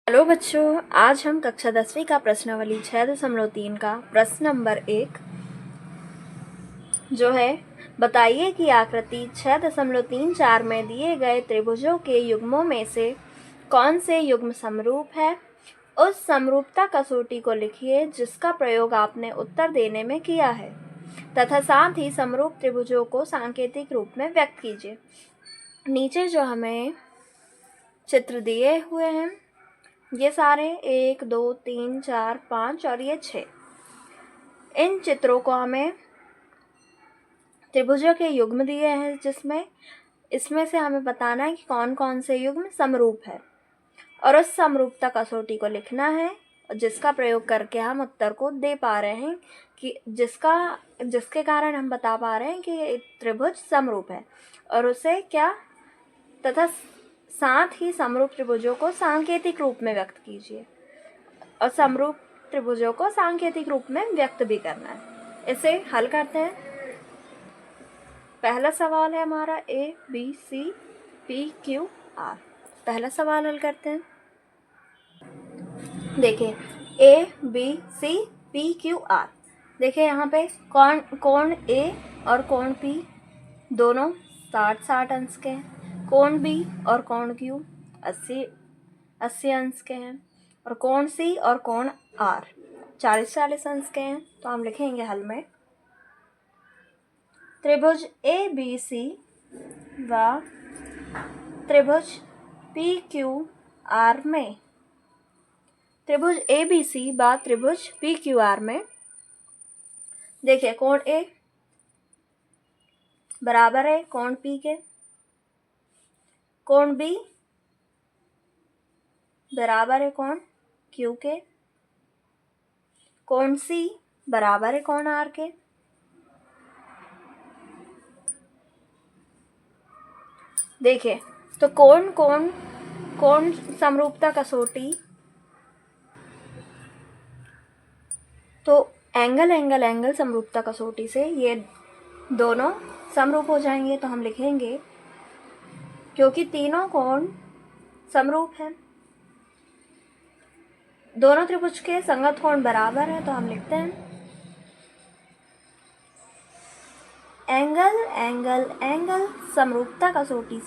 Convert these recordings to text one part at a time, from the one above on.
Hello बच्चों, आज हम कक्षा 10वीं का प्रश्नावली 6.3 का प्रश्न नंबर 1 जो है, बताइए कि आकृति 6.34 में दिए गए त्रिभुजों के युग्मों में से कौन से युग्म समरूप है। उस समरूपता कसौटी को लिखिए जिसका प्रयोग आपने उत्तर देने में किया है तथा साथ ही समरूप त्रिभुजों को सांकेतिक रूप में व्यक्त कीजिए। नीचे जो हमें चित्र दिए हुए हैं ये सारे 1, 2, 3, 4, 5 और ये 6, इन चित्रों को हमें त्रिभुजों के युग्म दिए हैं जिसमें इसमें से हमें बताना है कि कौन कौन से युग्म समरूप है और उस समरूपता कसौटी को लिखना है जिसका प्रयोग करके हम उत्तर को दे पा रहे हैं कि जिसके कारण हम बता पा रहे हैं कि त्रिभुज समरूप है और उसे क्या तथा साथ ही समरूप त्रिभुजों को सांकेतिक रूप में व्यक्त कीजिए और समरूप त्रिभुजों को सांकेतिक रूप में व्यक्त भी करना है। इसे हल करते हैं। पहला सवाल है हमारा ABCPQR। पहला सवाल हल करते हैं। देखिए ABCPQR, देखिए यहाँ पे कोण A और कोण P दोनों 60-60 अंश के हैं। कोण B और कोण Q 80 अंश के हैं और कोण C और कोण R 40-40 अंश के हैं। तो हम लिखेंगे हल में त्रिभुज ABC व त्रिभुज PQR में, त्रिभुज ABC व त्रिभुज PQR में देखिए कोण A बराबर है कोण P के, कोण B बराबर है कोण Q के, कोण C बराबर है कोण R के। देखिए तो कोण समरूपता कसौटी, तो एंगल समरूपता कसौटी से ये दोनों समरूप हो जाएंगे। तो हम लिखेंगे क्योंकि तीनों कोण समरूप हैं, दोनों त्रिभुज के संगत कोण बराबर है, तो हम लिखते हैं एंगल समरूपता कसौटी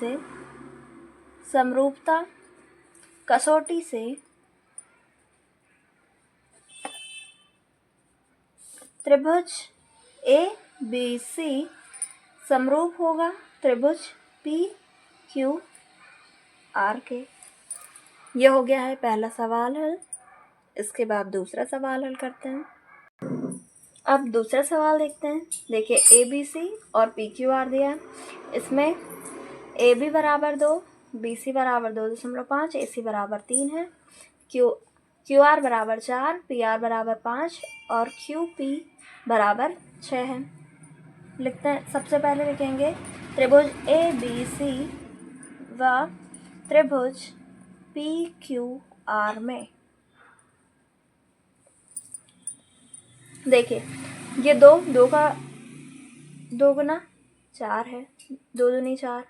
से त्रिभुज ABC समरूप होगा त्रिभुज PQR के। यह हो गया है पहला सवाल हल। इसके बाद दूसरा सवाल हल करते हैं। अब दूसरा सवाल देखते हैं। देखिए ABC और PQR दिया है। इसमें AB बराबर 2, BC बराबर 2.5, AC बराबर 3 है, QR बराबर 4, PR बराबर 5 और QP बराबर 6 है। लिखते हैं, सबसे पहले लिखेंगे त्रिभुज ABC व त्रिभुज PQR में। देखिए ये दो का 2 गुना 4 है, 2 दूनी 4,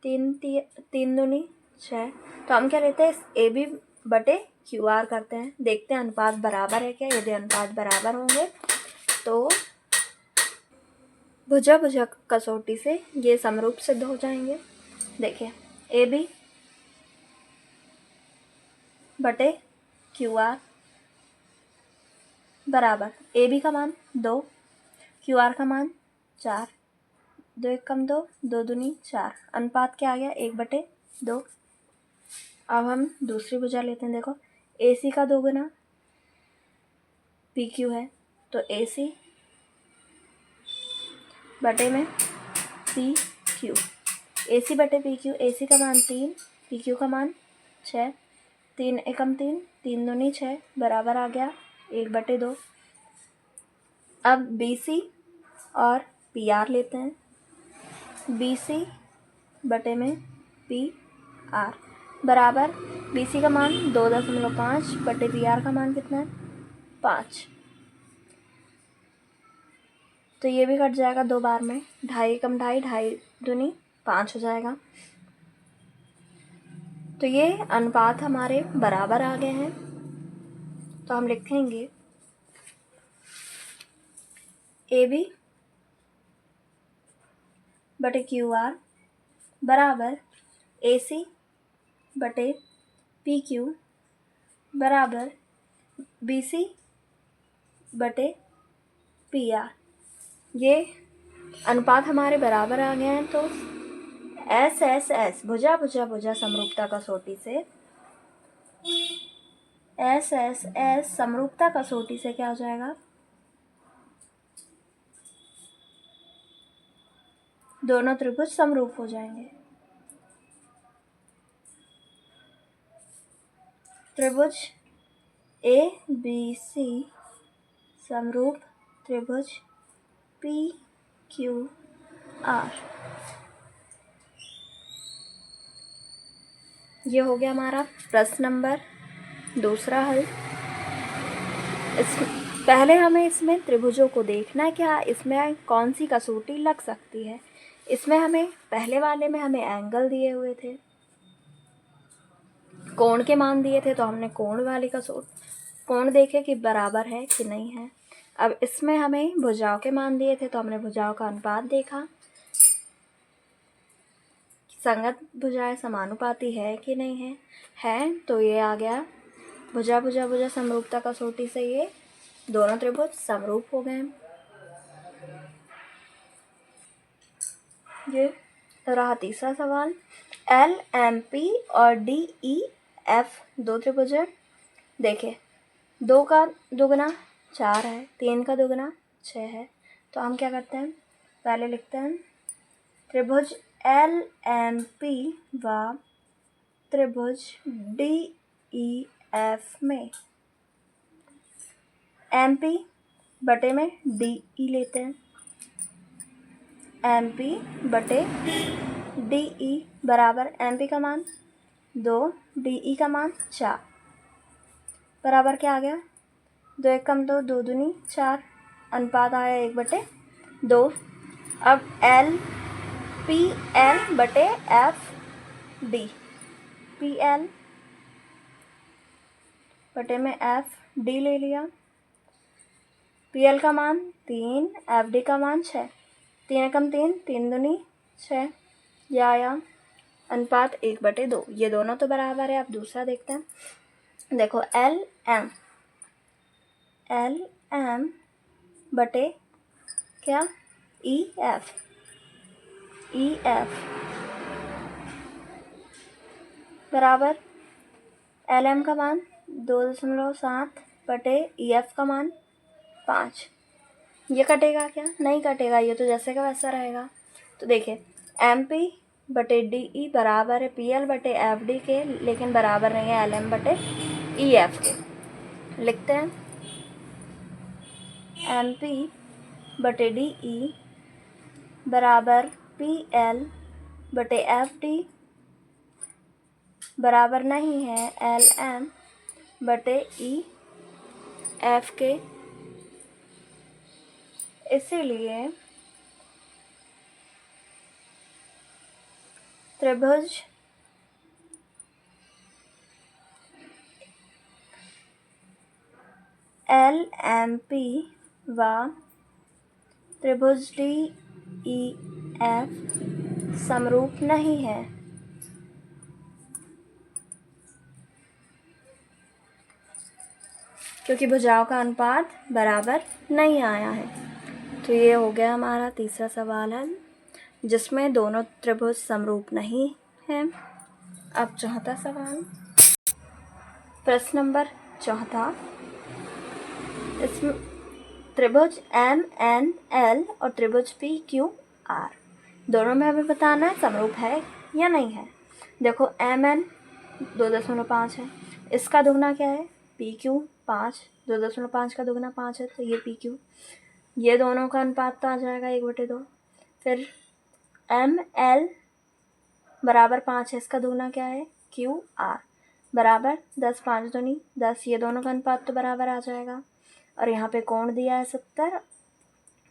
3 दूनी 6। तो हम क्या लेते हैं, AB बटे QR करते हैं। देखते हैं अनुपात बराबर है क्या। यदि अनुपात बराबर होंगे तो भुजा कसौटी से ये समरूप सिद्ध हो जाएंगे। देखिए AB बटे QR बराबर AB का मान 2, QR का मान 4, 2 1 कम 2, 2 दूनी 4, अनुपात क्या आ गया 1/2। अब हम दूसरी भुजा लेते हैं। देखो AC का 2 गुना PQ है, तो AC बटे में PQ, AC बटे PQ, AC का मान 3, PQ का मान 6, 3 एकम 3, 3 दूनी 6 बराबर आ गया 1/2। अब BC और PR लेते हैं। BC बटे में PR बराबर BC का मान 2.5 बटे PR का मान कितना है 5। तो ये भी कट जाएगा 2 बार में, 2.5 कम 2.5, 2.5 दूनी 5 हो जाएगा। तो ये अनुपात हमारे बराबर आ गए हैं। तो हम लिखेंगे AB बटे QR बराबर AC बटे PQ बराबर BC बटे PR। ये अनुपात हमारे बराबर आ गए हैं। तो SSS भुजा भुजा भुजा समरूपता कसौटी से SSS समरूपता कसौटी से क्या हो जाएगा, दोनों त्रिभुज समरूप हो जाएंगे। त्रिभुज ABC समरूप त्रिभुज PQR। ये हो गया हमारा प्रश्न नंबर दूसरा हल। पहले हमें इसमें त्रिभुजों को देखना है, क्या इसमें कौन सी कसौटी लग सकती है। इसमें हमें पहले वाले में हमें एंगल दिए हुए थे, कोण के मान दिए थे, तो हमने कोण वाली कोण देखे कि बराबर है कि नहीं है। अब इसमें हमें भुजाओं के मान दिए थे, तो हमने भुजाओं का अनुपात देखा, संगत भुजाएं समानुपाती है कि नहीं है। तो ये आ गया भुजा भुजा भुजा समरूपता कसौटी से ये दोनों त्रिभुज समरूप हो गए। ये रहा तीसरा सवाल। LMP और DEF दो त्रिभुज है। देखिए 2 का दुगना 4 है, 3 का दुगना 6 है। तो हम क्या करते हैं, पहले लिखते हैं त्रिभुज LMP व त्रिभुज DEF में MP बटे में DE लेते हैं। MP बटे DE बराबर MP का मान 2, DE का मान 4 बराबर क्या आ गया, 2 एक कम 2, 2 दूनी 4, अनुपात आया 1/2। अब PL बटे FD, PL बटे में FD ले लिया। PL का मान 3, FD का मान 6, 3 कम 3, 3 दूनी 6, यह आया अनुपात 1/2। ये दोनों तो बराबर है। अब दूसरा देखते हैं। देखो LM बटे क्या EF बराबर LM का मान 2.7 बटे EF का मान 5। ये कटेगा क्या, नहीं कटेगा, ये तो जैसे का वैसा रहेगा। तो देखिए MP बटे DE बराबर है PL बटे FD के, लेकिन बराबर नहीं है LM बटे EF के। लिखते हैं MP बटे DE बराबर PL बटे FD बराबर नहीं है LM बटे EF के। इसीलिए त्रिभुज LMP व त्रिभुज DEF समरूप नहीं है। क्योंकि भुजाओं का अनुपात बराबर नहीं आया है। तो ये हो गया हमारा तीसरा सवाल है, जिसमें दोनों त्रिभुज समरूप नहीं है। अब चौथा सवाल, प्रश्न नंबर चौथा। इसमें त्रिभुज MNL और त्रिभुज PQR दोनों में हमें बताना है समरूप है या नहीं है। देखो MN 2.5 है, इसका दुगना क्या है PQ 5, 2.5 का दुगना 5 है, तो ये PQ, ये दोनों का अनुपात तो आ जाएगा 1/2। फिर ML बराबर 5 है, इसका दुगना क्या है QR बराबर 10, 5 दूनी 10, ये दोनों का अनुपात तो बराबर आ जाएगा। और यहाँ पे कोण दिया है 70,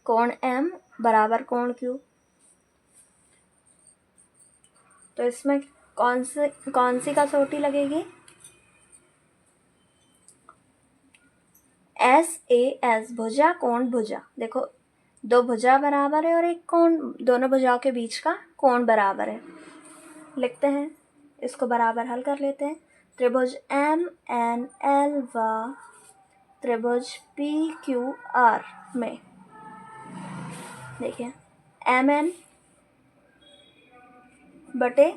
कोण M बराबर कोण Q। तो इसमें कौन सी कसौटी लगेगी? SAS, भुजा कोण भुजा। देखो दो भुजा बराबर है और एक कोण, दोनों भुजाओं के बीच का कोण बराबर है। लिखते हैं, इसको बराबर हल कर लेते हैं। त्रिभुज MNL व त्रिभुज PQR में देखिए MN बटे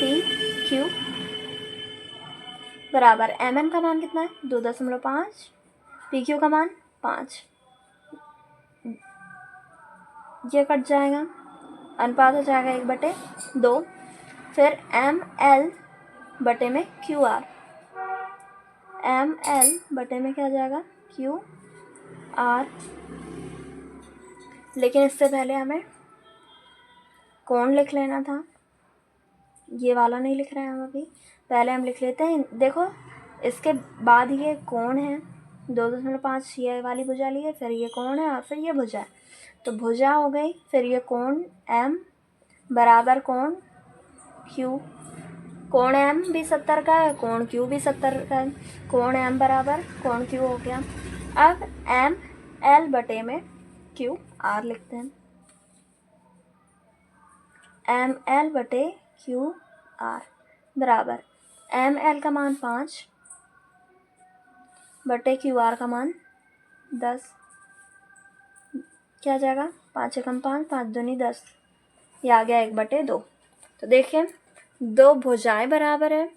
PQ बराबर MN का मान कितना है? 2.5, PQ का मान 5। ये कट जाएगा, अनुपात हो जाएगा 1/2। फिर ML बटे में QR, ML बटे में क्या आ जाएगा? QR। लेकिन इससे पहले हमें कोण लिख लेना था, ये वाला नहीं लिख रहे हैं हम अभी, पहले हम लिख लेते हैं। देखो इसके बाद ये कोण है, 2.5 ये वाली भुजा ली है, फिर ये कोण है और फिर ये भुजा है, तो भुजा हो गई। फिर ये कोण M बराबर कोण Q, कोण M भी 70 का है, कोण Q भी 70 का है, कोण M बराबर कोण Q हो गया। अब ML बटे में QR लिखते हैं, ML बटे QR बराबर ML का मान 5 बटे QR का मान 10। क्या आ जाएगा? 5 एकम 5, 5 दूनी 10, ये आ गया 1/2। तो देखिए दो भुजाएं बराबर है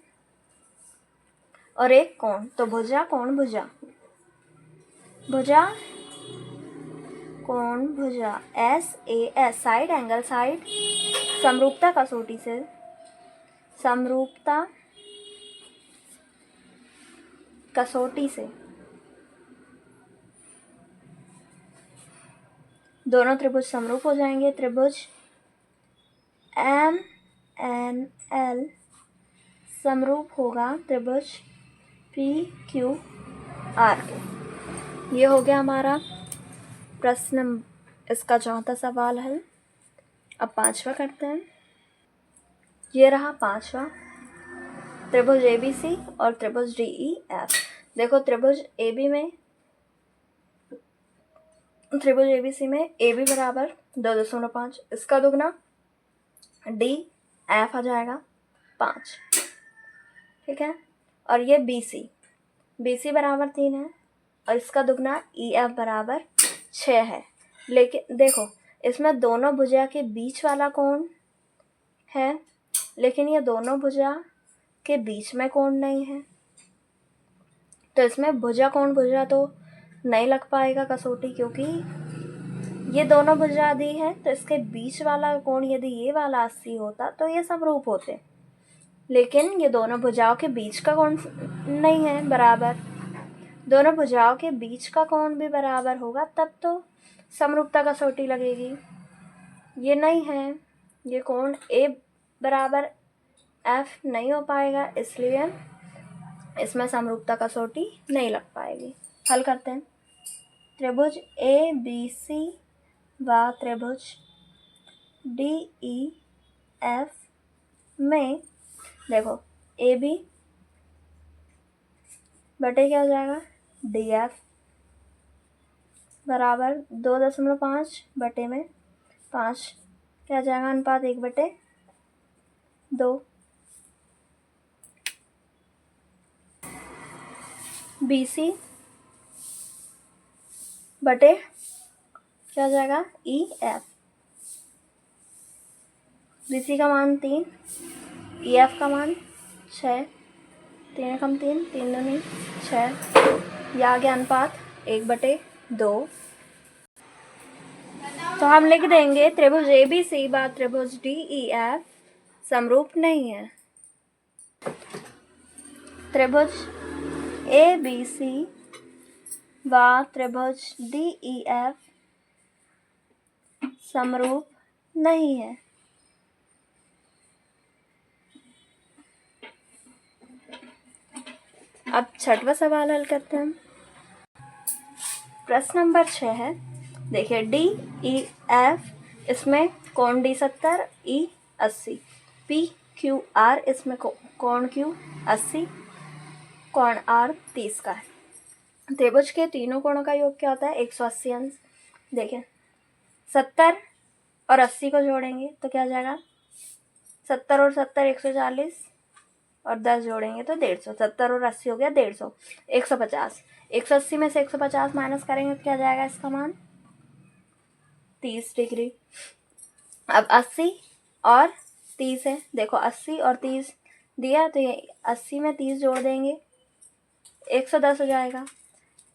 और एक कोण, तो भुजा कोण भुजा, भुजा कोण भुजा SAS, साइड एंगल साइड, समरूपता कसौटी से, समरूपता कसौटी से दोनों त्रिभुज समरूप हो जाएंगे। त्रिभुज MNL समरूप होगा त्रिभुज PQR के। ये हो गया हमारा प्रश्न, इसका चौथा सवाल हल। अब पांचवा करते हैं। ये रहा पांचवा, त्रिभुज ABC और त्रिभुज DEF। देखो त्रिभुज AB में, त्रिभुज ABC में AB बराबर 2.5, इसका दुगना DF आ जाएगा 5, ठीक है। और ये BC बराबर 3 है और इसका दुगना EF बराबर 6 है। लेकिन देखो इसमें दोनों भुजा के बीच वाला कोण है, लेकिन ये दोनों भुजा के बीच में कोण नहीं है, तो इसमें भुजा कोण भुजा तो नहीं लग पाएगा कसौटी, क्योंकि ये दोनों भुजा दी है तो इसके बीच वाला कोण यदि ये वाला 80 होता तो ये समरूप होते, लेकिन ये दोनों भुजाओं के बीच का कोण नहीं है बराबर। दोनों भुजाओं के बीच का कोण भी बराबर होगा तब तो समरूपता कसौटी लगेगी, ये नहीं है। ये कोण A बराबर F नहीं हो पाएगा, इसलिए इसमें समरूपता कसौटी नहीं लग पाएगी। हल करते हैं। त्रिभुज ABC व त्रिभुज DEF में देखो AB बटे क्या हो जाएगा? DF बराबर 2.5 बटे में 5, क्या आ जाएगा? अनुपात 1/2। BC बटे क्या हो जाएगा? EF, BC का मान 3, EF का मान 6, 3 एकम 3, 3 दूनी 6, यह आ गया अनुपात 1/2। तो हम लिख देंगे त्रिभुज ABC व त्रिभुज DEF समरूप नहीं है। त्रिभुज ABC व त्रिभुज DEF समरूप नहीं है। अब छठवां सवाल हल करते हैं। प्रश्न नंबर 6 है, देखिए DEF, इसमें कोण D 70, E 80, P Q R, इसमें कोण क्यू 80, कोण आर 30 का है। त्रिभुज के तीनों कोणों का योग क्या होता है? 180 अंश। देखिए 70 और 80 को जोड़ेंगे तो क्या जाएगा? 70 और 70 140 और 10 जोड़ेंगे तो 150। 70 और 80 हो गया 150, 150। 180 में से 150 माइनस करेंगे तो क्या जाएगा इसका मान? 30 डिग्री। अब 80 और 30 है, देखो 80 और 30 दिया तो ये 80 में 30 जोड़ देंगे 110 हो जाएगा।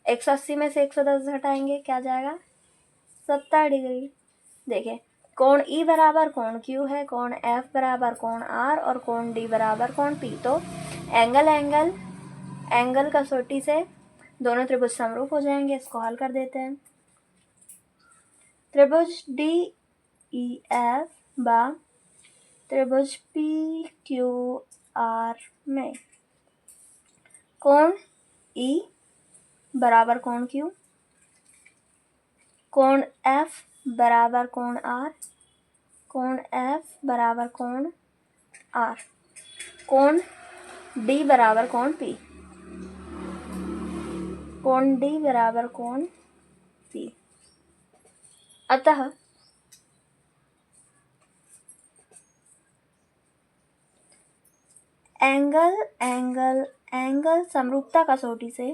180 में से 110 घटाएंगे क्या जाएगा? 70 डिग्री। देखिए कोण ई बराबर कोण क्यू है, कोण एफ बराबर कोण आर और कोण डी बराबर कोण पी। तो एंगल कसौटी से दोनों त्रिभुज समरूप हो जाएंगे। इसको हल कर देते हैं। त्रिभुज डी ई एफ बा त्रिभुज पी क्यू आर में कोण ई बराबर कोण क्यू, कोण एफ बराबर कोण आर, कोण एफ बराबर कोण आर, कोण डी बराबर कोण पी, कोण डी बराबर कोण पी। अतः एंगल समरूपता कसौटी से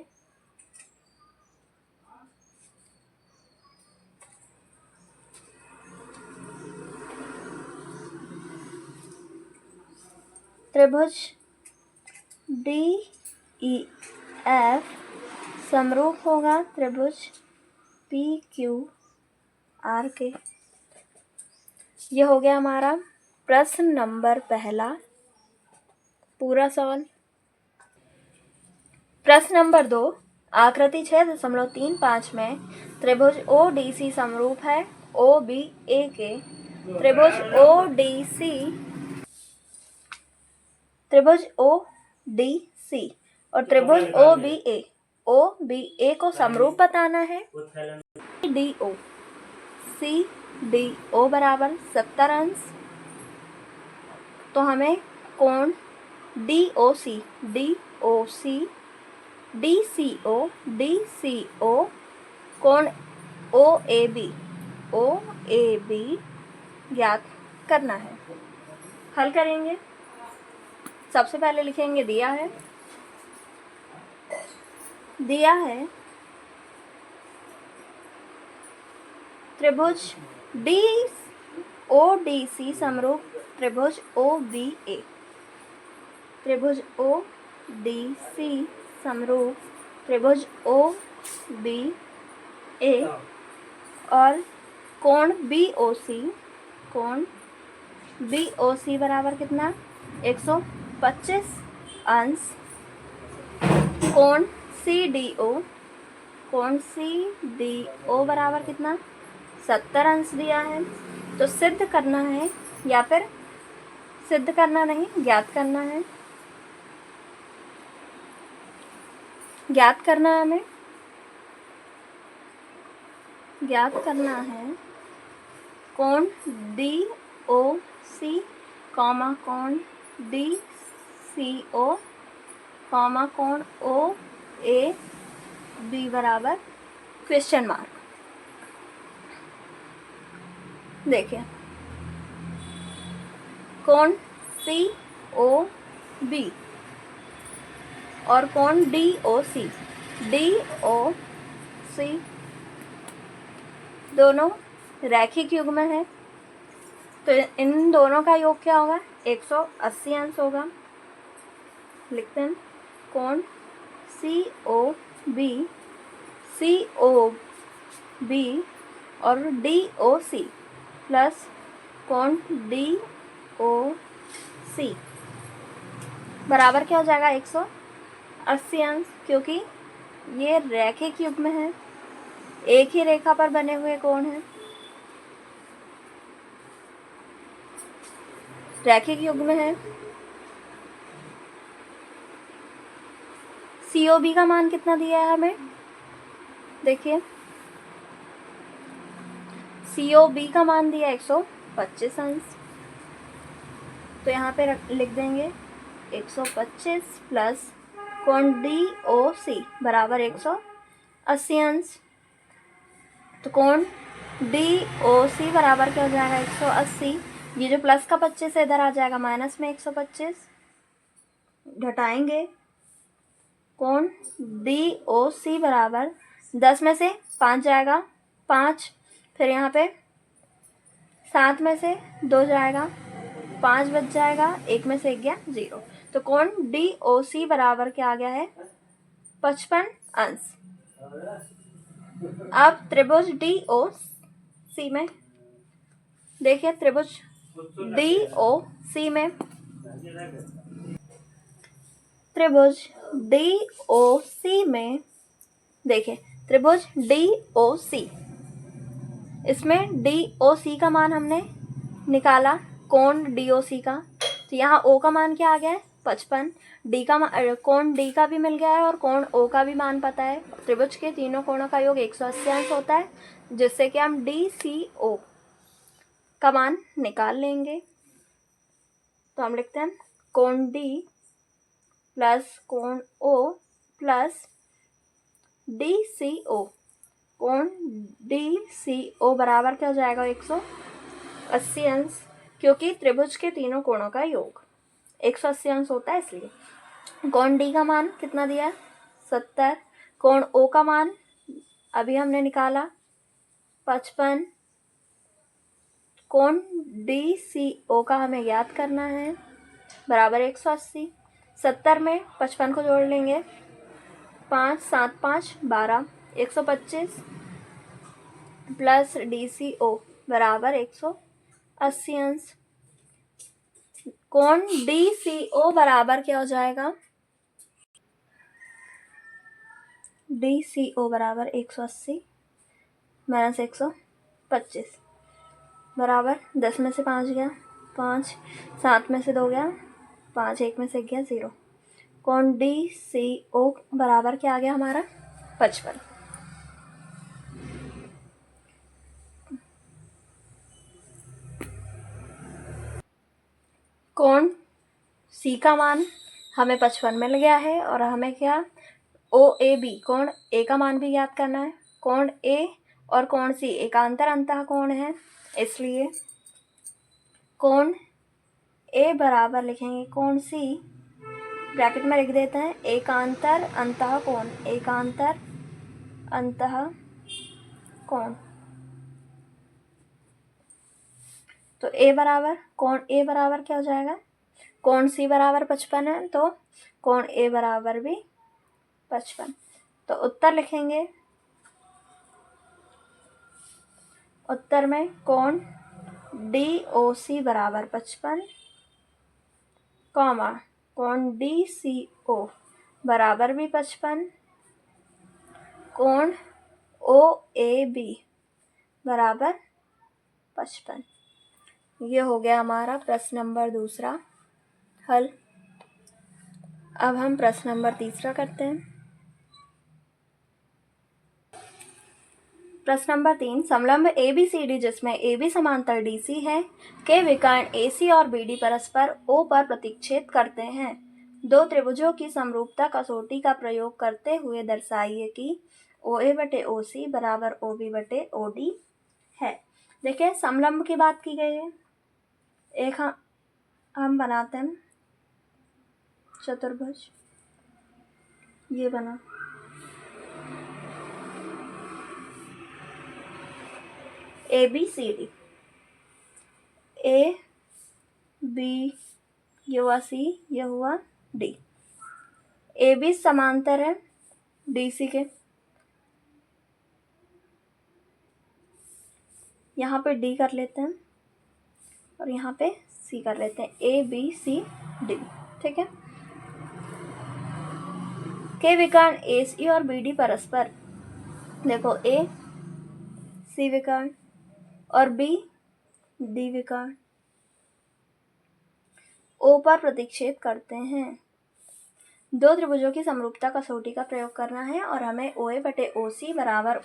त्रिभुज डी ई एफ समरूप होगा त्रिभुज पी क्यू आर के। ये हो गया हमारा प्रश्न नंबर पहला पूरा सवाल। प्रश्न नंबर 2, आकृति 6.35 में त्रिभुज ओ डी सी समरूप है ओ बी ए के। त्रिभुज ओ डी सी और त्रिभुज ओ बी ए को समरूप बताना है। सी डी ओ बराबर 70 अंश। तो हमें कोण डी ओ सी कोण ओ ए बी ज्ञात करना है। हल करेंगे। सबसे पहले लिखेंगे दिया है त्रिभुज डी ओ डी सी समरूप त्रिभुज ओ बी ए। त्रिभुज ओ डी सी समरूप त्रिभुज ओ बी ए और कोण बी ओ सी बराबर कितना? 125 अंश। कोण सी डी ओ बराबर कितना? 70 अंश दिया है। तो सिद्ध करना है या फिर सिद्ध करना नहीं, ज्ञात करना है। ज्ञात करना है हमें। ज्ञात करना है कोण डी ओ सी कॉमा कोण डी सी ओ कॉमा कोण ओ ए बी बराबर क्वेश्चन मार्क। देखिए कोण सी ओ बी और कोण डी ओ सी दोनों रैखिक युग्म है। तो इन दोनों का योग क्या होगा? 180 अंश होगा। लिखते हैं कोण सी ओ बी और डी ओ सी प्लस कोण डी ओ सी बराबर क्या हो जाएगा? 180 अंश। क्योंकि ये रैखिक युग्म है, एक ही रेखा पर बने हुए कोण हैं। रैखिक युग्म है। COB का मान कितना दिया है हमें? देखिए COB का मान दिया 125 अंश। तो यहाँ पे लिख देंगे 125 प्लस कोण DOC बराबर 180 अंश। तो कोण DOC बराबर क्या हो जाएगा 180। ये जो प्लस का 25 इधर आ जाएगा माइनस में 125, घटाएंगे। कोण DOC बराबर 10 में से 5 जाएगा 5, फिर यहाँ पे 7 में से 2 जाएगा 5 बच जाएगा, 1 में से 1 गया 0। तो कोण DOC बराबर क्या आ गया है 55 अंश। अब त्रिभुज DOC में देखिए, त्रिभुज DOC में देखिए, त्रिभुज DOC, इसमें DOC का मान हमने निकाला, कोण DOC का। तो यहाँ O का मान क्या आ गया है 55, कोण D का भी मिल गया है और कोण O का भी मान पता है। त्रिभुज के तीनों कोणों का योग 180 अंश होता है, जिससे कि हम DCO का मान निकाल लेंगे। तो हम लिखते हैं कोण D प्लस कोण O प्लस DCO। कोण DCO बराबर क्या हो जाएगा 180 अंश, क्योंकि त्रिभुज के तीनों कोणों का योग 180 अंश होता है इसलिए। कोण D का मान कितना दिया है 70, कोण O का मान अभी हमने निकाला 55, कोण DCO का हमें याद करना है बराबर 180। 70 में 55 को जोड़ लेंगे, 5 7 5 12, 125 प्लस DCO बराबर 180 अंश। कोण DCO बराबर क्या हो जाएगा, DCO बराबर 180 माइनस 125 बराबर 10 में से 5 गया 5, 7 में से 2 गया 5, 1 में से 1 गया 0। कोण DCO बराबर क्या आ गया हमारा 55। कोण C का मान हमें 55 मिल गया है और हमें क्या OAB कोण A का मान भी याद करना है। कोण A और कोण C एकांतर अंतः कोण है, इसलिए कोण A बराबर लिखेंगे कोण C, ब्रैकेट में लिख देते हैं एकांतर अंतः कोण, एकांतर अंतः कोण। तो कोण A बराबर क्या हो जाएगा, कोण C बराबर 55 है तो कोण A बराबर भी 55। तो उत्तर लिखेंगे, उत्तर में कोण DOC बराबर 55, कॉमा कोण DCO बराबर भी 55, कोण OAB बराबर 55। ये हो गया हमारा प्रश्न नंबर 2 हल। अब हम प्रश्न नंबर 3 करते हैं। प्रश्न नंबर 3, समलंब ABCD जिसमें AB समांतर DC है के विकर्ण AC और BD परस्पर O पर प्रतिच्छेद करते हैं। दो त्रिभुजों की समरूपता कसौटी का प्रयोग करते हुए दर्शाइए कि OA बटे OC बराबर OB बटे OD है। देखिए, समलंब की बात की गई है। एक हम बनाते हैं चतुर्भुज, ये बना, ABCD, A B ये हुआ C, ये हुआ D। AB समांतर है DC के, यहाँ पे D कर लेते हैं और यहाँ पे C कर लेते हैं, ABCD, ठीक है। के विकर्ण AC और BD परस्पर, देखो A C विकर्ण और B D विकर्ण O पर प्रतिच्छेद करते हैं। दो त्रिभुजों की समरूपता कसौटी का प्रयोग करना है और हमें OA बटे OC बराबर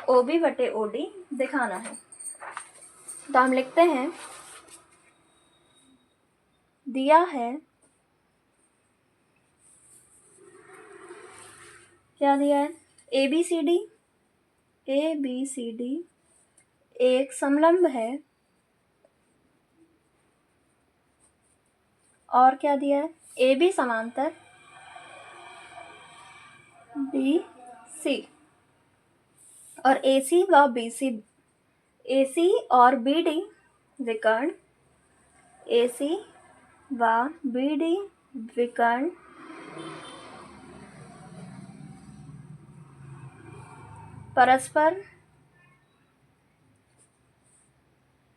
OB बटे OD दिखाना है। तो हम लिखते हैं दिया है, क्या दिया है, ए बी सी डी एक समलंब है, और क्या दिया है, ए बी समांतर बी सी, और ए सी व बी सी, ए सी और बी डी विकर्ण, ए सी व बी डी विकर्ण परस्पर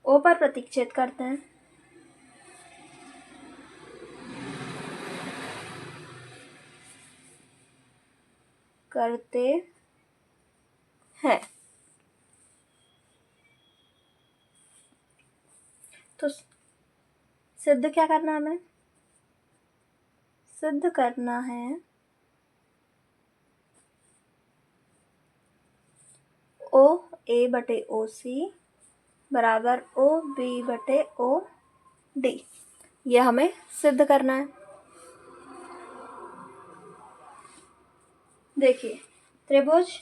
ओ पर प्रतिच्छेद करते हैं, तो सिद्ध क्या करना है हमें, सिद्ध करना है ओ ए बटे ओ सी बराबर ओ बी बटे ओ डी, ये हमें सिद्ध करना है। देखिए त्रिभुज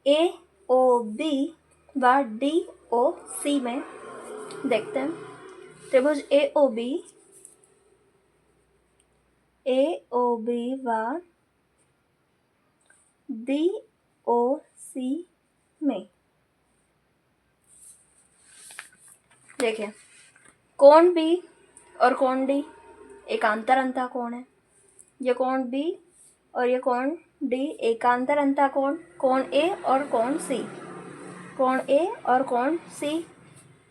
ए ओ बी व डी ओ सी में देखते हैं, त्रिभुज ए ओ बी व डी ओ सी में देखिए कोण बी और कोण डी एकांतर अंतःकोण है, ये कोण बी और ये कोण डी एकांतर अंतःकोण, कोण ए और कोण सी, कोण ए और कोण सी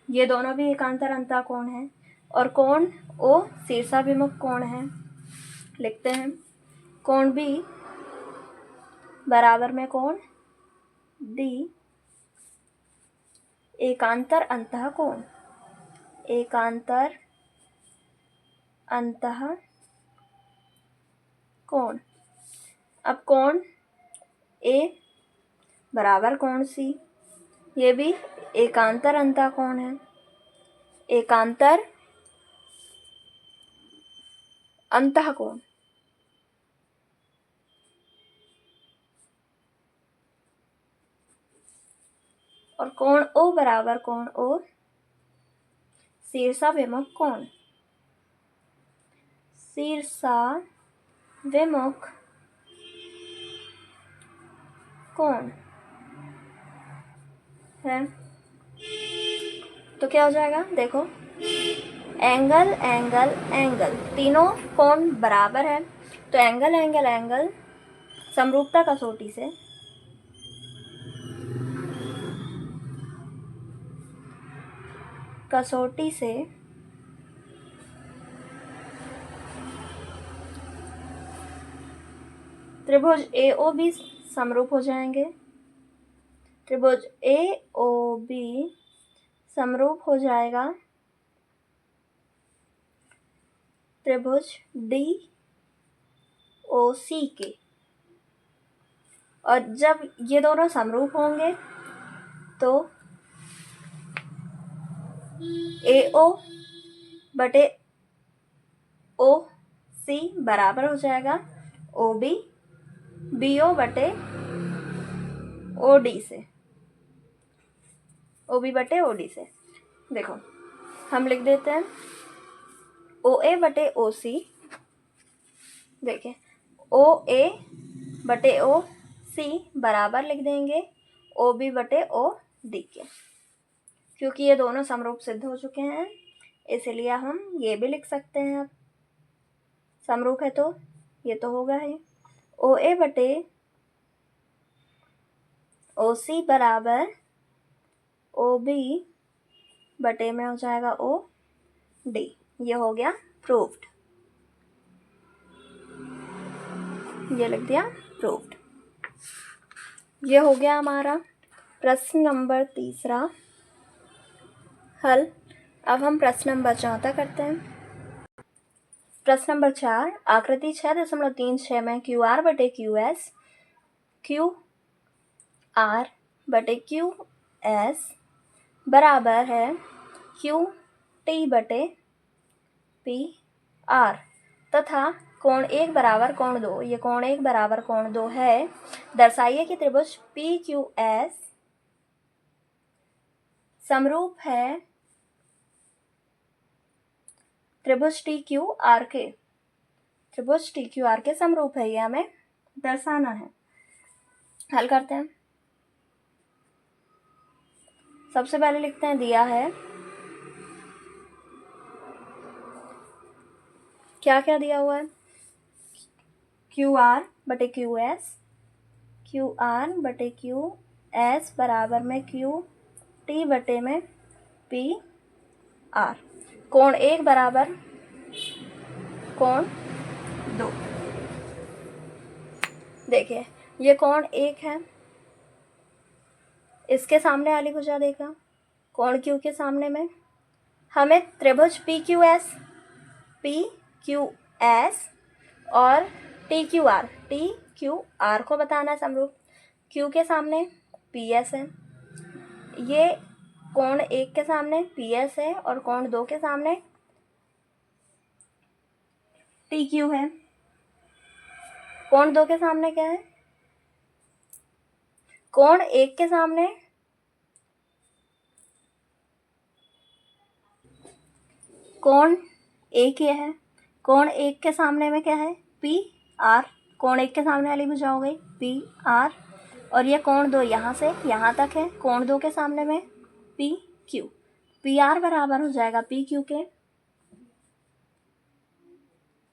ये दोनों भी एकांतर अंतःकोण है, और कोण ओ शीर्षाभिमुख कोण है। लिखते हैं कोण बी बराबर में कोण डी एकांतर अंतःकोण, एकांतर अंतःकोण। अब कोण ए बराबर कोण सी, ये भी एकांतर अंतःकोण है, एकांतर अंतःकोण। और कोण ओ बराबर कोण ओ शीर्षाभिमुख कोण, शीर्षाभिमुख कोण है। तो क्या हो जाएगा, देखो एंगल एंगल एंगल तीनों कोण बराबर है, तो एंगल एंगल एंगल समरूपता कसौटी से त्रिभुज ए ओ बी समरूप हो जाएंगे, त्रिभुज ए ओ बी समरूप हो जाएगा त्रिभुज डी ओ सी के, और जब ये दोनों समरूप होंगे तो ए ओ बटे ओ सी बराबर हो जाएगा ओ बी बी ओ बटे ओ डी से, ओ बी बटे ओ डी से। देखो हम लिख देते हैं ओ ए बटे ओ सी, देखिए ओ ए बटे ओ सी बराबर लिख देंगे ओ बी बटे ओ डी के, क्योंकि ये दोनों समरूप सिद्ध हो चुके हैं इसलिए हम ये भी लिख सकते हैं। अब समरूप है तो ये तो होगा ही, ओ ए बटे ओ सी बराबर ओ बी बटे में हो जाएगा ओ डी, ये हो गया प्रूव्ड, ये लिख दिया प्रूव्ड। ये हो गया हमारा प्रश्न नंबर 3 हल। अब हम प्रश्न नंबर 4 करते हैं। प्रश्न नंबर 4, आकृति 6.36 में क्यू आर बटे क्यू एस, क्यू आर बटे क्यू एस बराबर है क्यू टी बटे पी आर तथा कोण 1 बराबर कोण 2, ये कोण 1 बराबर कोण 2 है, दर्शाइए कि त्रिभुज पी क्यू एस समरूप है त्रिभुज टी क्यू आर के, त्रिभुज टी क्यू आर के समरूप है, ये हमें दर्शाना है। हल करते हैं। सबसे पहले लिखते हैं, दिया है क्या क्या दिया हुआ है, क्यू आर बटे क्यू एस, क्यू आर बटे क्यू एस बराबर में क्यू टी बटे में पी आर, कोण 1 बराबर कोण 2। देखिए ये कोण 1 है, इसके सामने वाली भुजा देखा, कोण क्यू के सामने में हमें त्रिभुज पी क्यू एस और टी क्यू आर को बताना है समरूप। क्यू के सामने पी एस है, ये कोण 1 के सामने पी एस है और कोण 2 के सामने टी क्यू है। कोण 2 के सामने क्या है, कोण 1 के सामने कोण 1 ये है, कोण 1 के सामने में क्या है, पी आर, कोण 1 के सामने वाली भुजा हो गई पी आर, और ये कोण 2 यहाँ से यहाँ तक है, कोण 2 के सामने में पी क्यू, पी आर बराबर हो जाएगा पी क्यू के।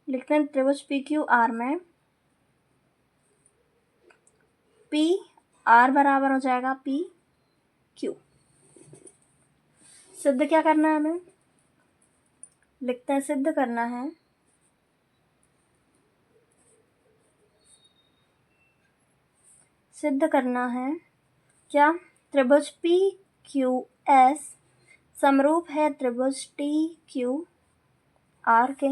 लिखते हैं त्रिभुज पी क्यू आर में पी आर बराबर हो जाएगा पी क्यू। सिद्ध क्या करना है हमें, लिखते हैं सिद्ध करना है क्या, त्रिभुज पी क्यू एस समरूप है त्रिभुज टी क्यू आर के।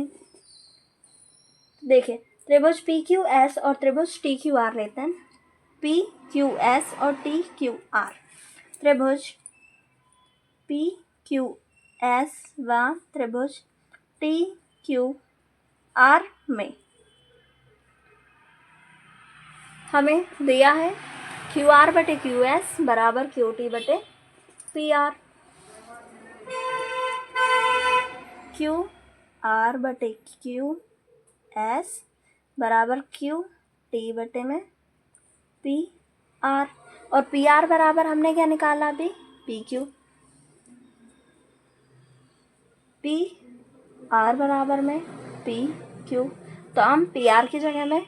देखिए त्रिभुज पी क्यू एस और त्रिभुज टी क्यू आर लेते हैं, पी क्यू एस और टी क्यू आर, त्रिभुज पी क्यू एस व त्रिभुज टी क्यू आर में हमें दिया है क्यू आर बटे क्यू एस बराबर क्यू टी बटे पी आर, क्यू आर बटे क्यू एस बराबर क्यू टी बटे में पी आर, और पी आर बराबर हमने क्या निकाला अभी, पी क्यू, पी आर बराबर में पी क्यू, तो हम पी आर की जगह में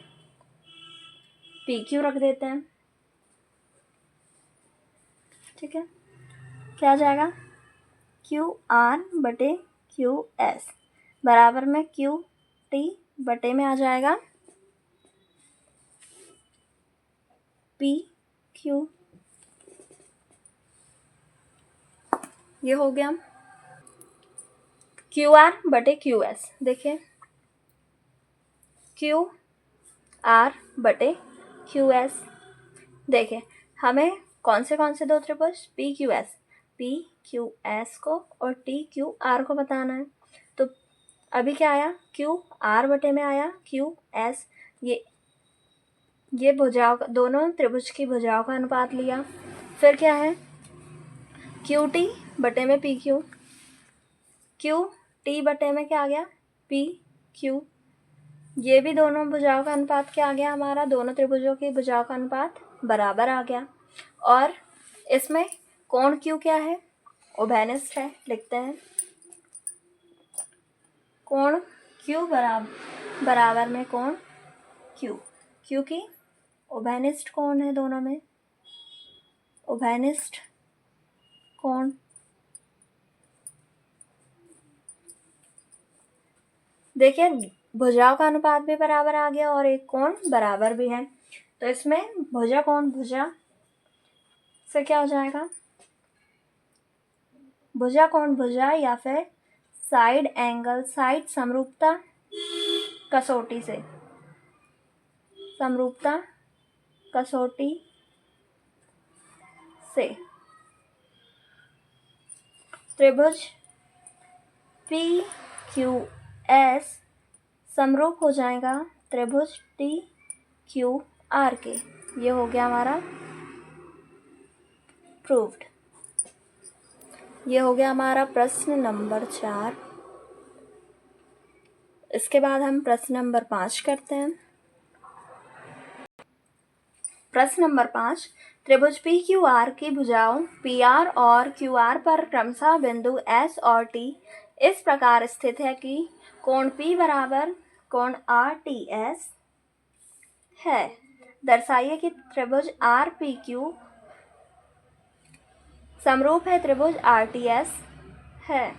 पी क्यू रख देते हैं। ठीक है, क्या आ जाएगा, क्यू आर बटे क्यू एस बराबर में क्यू टी बटे में आ जाएगा पी क्यू। ये हो गया क्यू आर बटे क्यू एस। देखिए क्यू आर बटे क्यू एस, देखिए हमें कौन से दो त्रिभुज पी क्यू एस को और टी क्यू आर को बताना है। तो अभी क्या आया, क्यू आर बटे में आया क्यू एस, ये भुजाओं का, दोनों त्रिभुज की भुजाओं का अनुपात लिया। फिर क्या है, क्यू टी बटे में पी क्यू, क्यू टी बटे में क्या आ गया, पी क्यू, ये भी दोनों भुजाओं का अनुपात क्या आ गया हमारा, दोनों त्रिभुजों की भुजाओं का अनुपात बराबर आ गया। और इसमें कोण क्यू क्या है, उभयनिष्ठ है। लिखते हैं कोण क्यू बराबर में कोण क्यू, क्योंकि उभयनिष्ठ कोण है दोनों में, उभयनिष्ठ कोण। देखिए भुजाओं का अनुपात भी बराबर आ गया और एक कोण बराबर भी है, तो इसमें भुजा कोण भुजा से क्या हो जाएगा, भुजा कोण भुजा या फिर साइड एंगल, साइड समरूपता कसौटी से, समरूपता कसौटी से त्रिभुज पी क्यू एस समरूप हो जाएगा त्रिभुज टी क्यू आर के। ये हो गया हमारा प्रूव्ड। ये हो गया हमारा प्रश्न नंबर 4। इसके बाद हम प्रश्न नंबर 5 करते हैं। प्रश्न नंबर 5, त्रिभुज पी क्यू आर की भुजाओं पी आर और क्यू आर पर क्रमशः बिंदु एस और टी इस प्रकार स्थित है कि कोण P बराबर कोण आर टी एस है। दर्शाइए कि त्रिभुज आर पी क्यू समरूप है त्रिभुज आर टी एस है।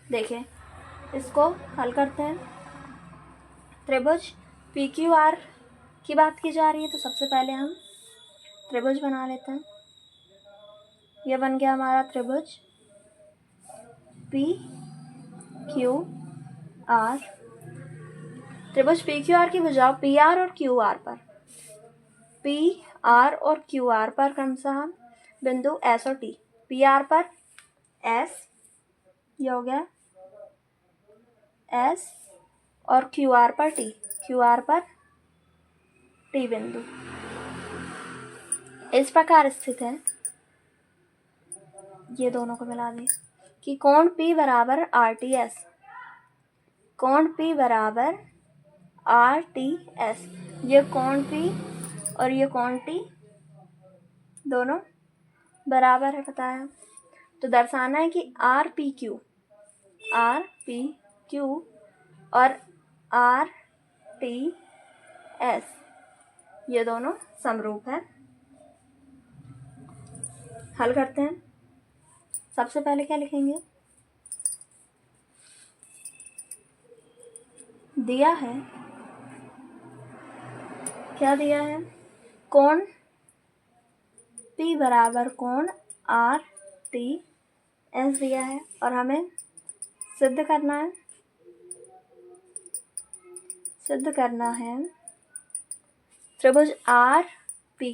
देखिए इसको हल करते हैं। त्रिभुज पी क्यू आर की बात की जा रही है, तो सबसे पहले हम त्रिभुज बना लेते हैं। यह बन गया हमारा त्रिभुज पी क्यू आर। त्रिभुज पी क्यू आर की भुजाओं पी आर और क्यू आर पर, पी आर और क्यू आर पर क्रमशः बिंदु एस और टी। पी आर पर एस, ये हो गया एस, और क्यू आर पर टी, क्यू आर पर टी बिंदु इस प्रकार स्थित है। ये दोनों को मिला दें कि कोण P बराबर आर टी एस, कोण P बराबर आर टी एस। ये कोण P और ये कोण T दोनों बराबर है, बताया। तो दर्शाना है कि आर पी क्यू और आर टी एस ये दोनों समरूप है। हल करते हैं। सबसे पहले क्या लिखेंगे, दिया है, क्या दिया है, कोण P बराबर कोण आर टी एस दिया है, और हमें सिद्ध करना है त्रिभुज आर पी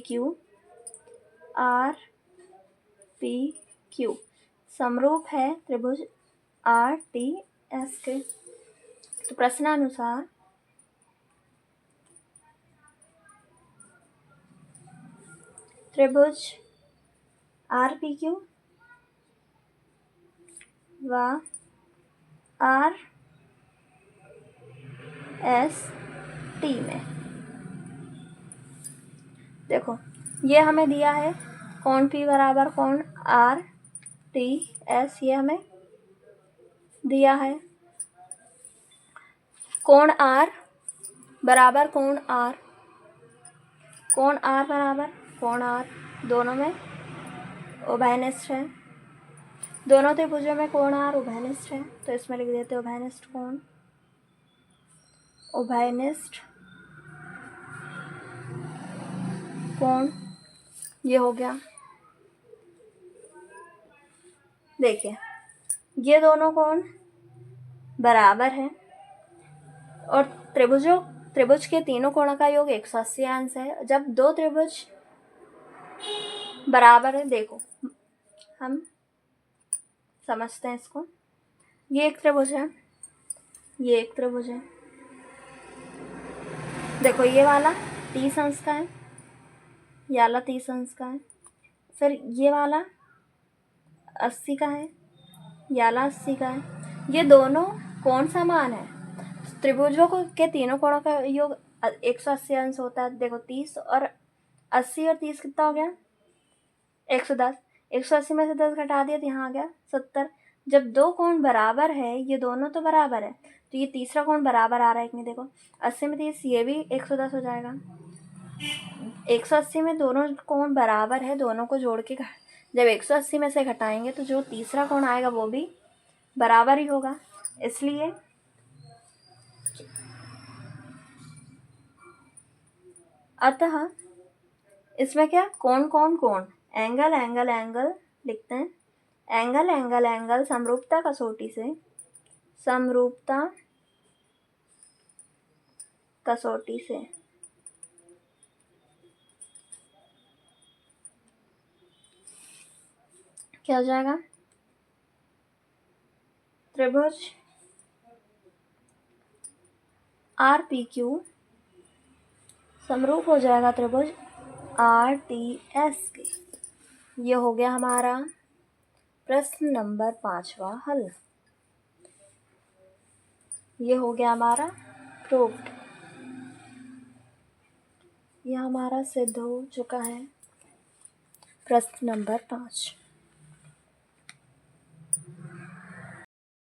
क्यू समरूप है त्रिभुज आर टी एस के। तो प्रश्नानुसार त्रिभुज आर पी क्यू व आर एस टी में, देखो ये हमें दिया है कोण P बराबर कोण आर टी एस, ये हमें दिया है। कोण R बराबर कोण R, कोण R बराबर कोण R, दोनों में उभयनिष्ठ है। दोनों त्रिभुजों में कोण R उभयनिष्ठ है, तो इसमें लिख देते उभयनिष्ठ कोण, उभयनिष्ठ कोण। ये हो गया। देखिए ये दोनों कोण बराबर है, और त्रिभुज के तीनों कोणों का योग 180 अंश है। जब दो त्रिभुज बराबर है, देखो हम समझते हैं इसको। ये एक त्रिभुज है, ये एक त्रिभुज है। देखो ये वाला 30 अंश का है, ये वाला 30 अंश का है। फिर ये वाला 80 का है, ये वाला 80 का है। ये दोनों कोण समान है। त्रिभुजों के तीनों कोणों का योग 180 अंश होता है। देखो 30 और 80 और 30 कितना हो गया, 110। 180 में से 10 घटा दिया तो यहाँ आ गया 70। जब दो कोण बराबर है, ये दोनों तो बराबर है, तो ये तीसरा कोण बराबर आ रहा है कि नहीं, देखो 80 में 30, ये भी 110 हो जाएगा। 180 में दोनों कोण बराबर है, दोनों को जोड़ के जब 180 में से घटाएंगे तो जो तीसरा कोण आएगा वो भी बराबर ही होगा। इसलिए अतः इसमें क्या, कोण कोण कोण, एंगल एंगल एंगल लिखते हैं। एंगल एंगल एंगल समरूपता कसौटी से क्या हो जाएगा, त्रिभुज आर पी क्यू समरूप हो जाएगा त्रिभुज आर टी एस के। ये हो गया हमारा प्रश्न नंबर 5वां हल। ये हो गया हमारा प्रूव्ड। यह हमारा सिद्ध हो चुका है प्रश्न नंबर 5।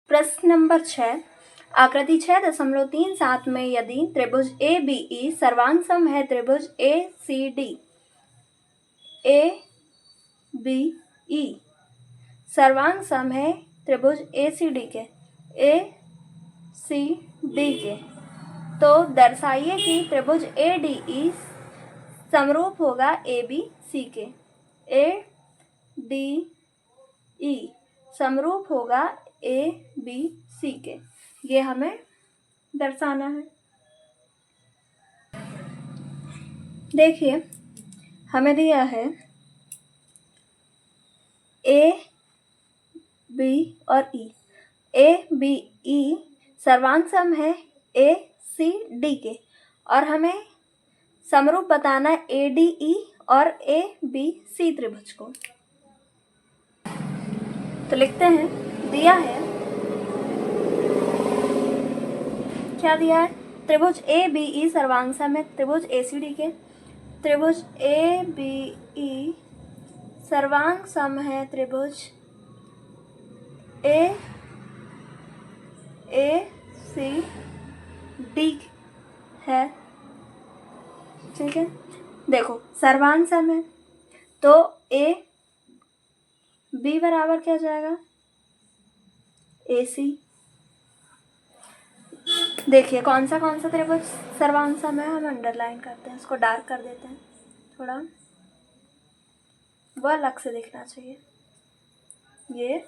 प्रश्न नंबर 6, आकृति 6.37 में यदि त्रिभुज ए बी ई सर्वांग सम है त्रिभुज ए C D, A B E सर्वांग सम है त्रिभुज ए सी डी के, ए सी डी के, तो दर्शाइए कि त्रिभुज ए डी ई समरूप होगा ए बी सी के। ए डी ई समरूप होगा ए बी सी के। ये हमें दर्शाना है। देखिए हमें दिया है ए बी और ई। ए बी ई सर्वांग सम है ए सी डी के और हमें समरूप बताना है ए डी ई और ए बी सी त्रिभुज को। तो लिखते हैं, दिया है, क्या दिया है, त्रिभुज ए बी ई सर्वांग सम है त्रिभुज ए सी डी के। त्रिभुज ए बी ई सर्वांग सम है त्रिभुज ए सी डी है। ठीक है, देखो सर्वांग सम है तो ए बी बराबर क्या हो जाएगा, ए सी। देखिए कौन सा त्रिभुज सर्वांग सम है, हम अंडरलाइन करते हैं, इसको डार्क कर देते हैं थोड़ा, वह अलग से दिखना चाहिए। ये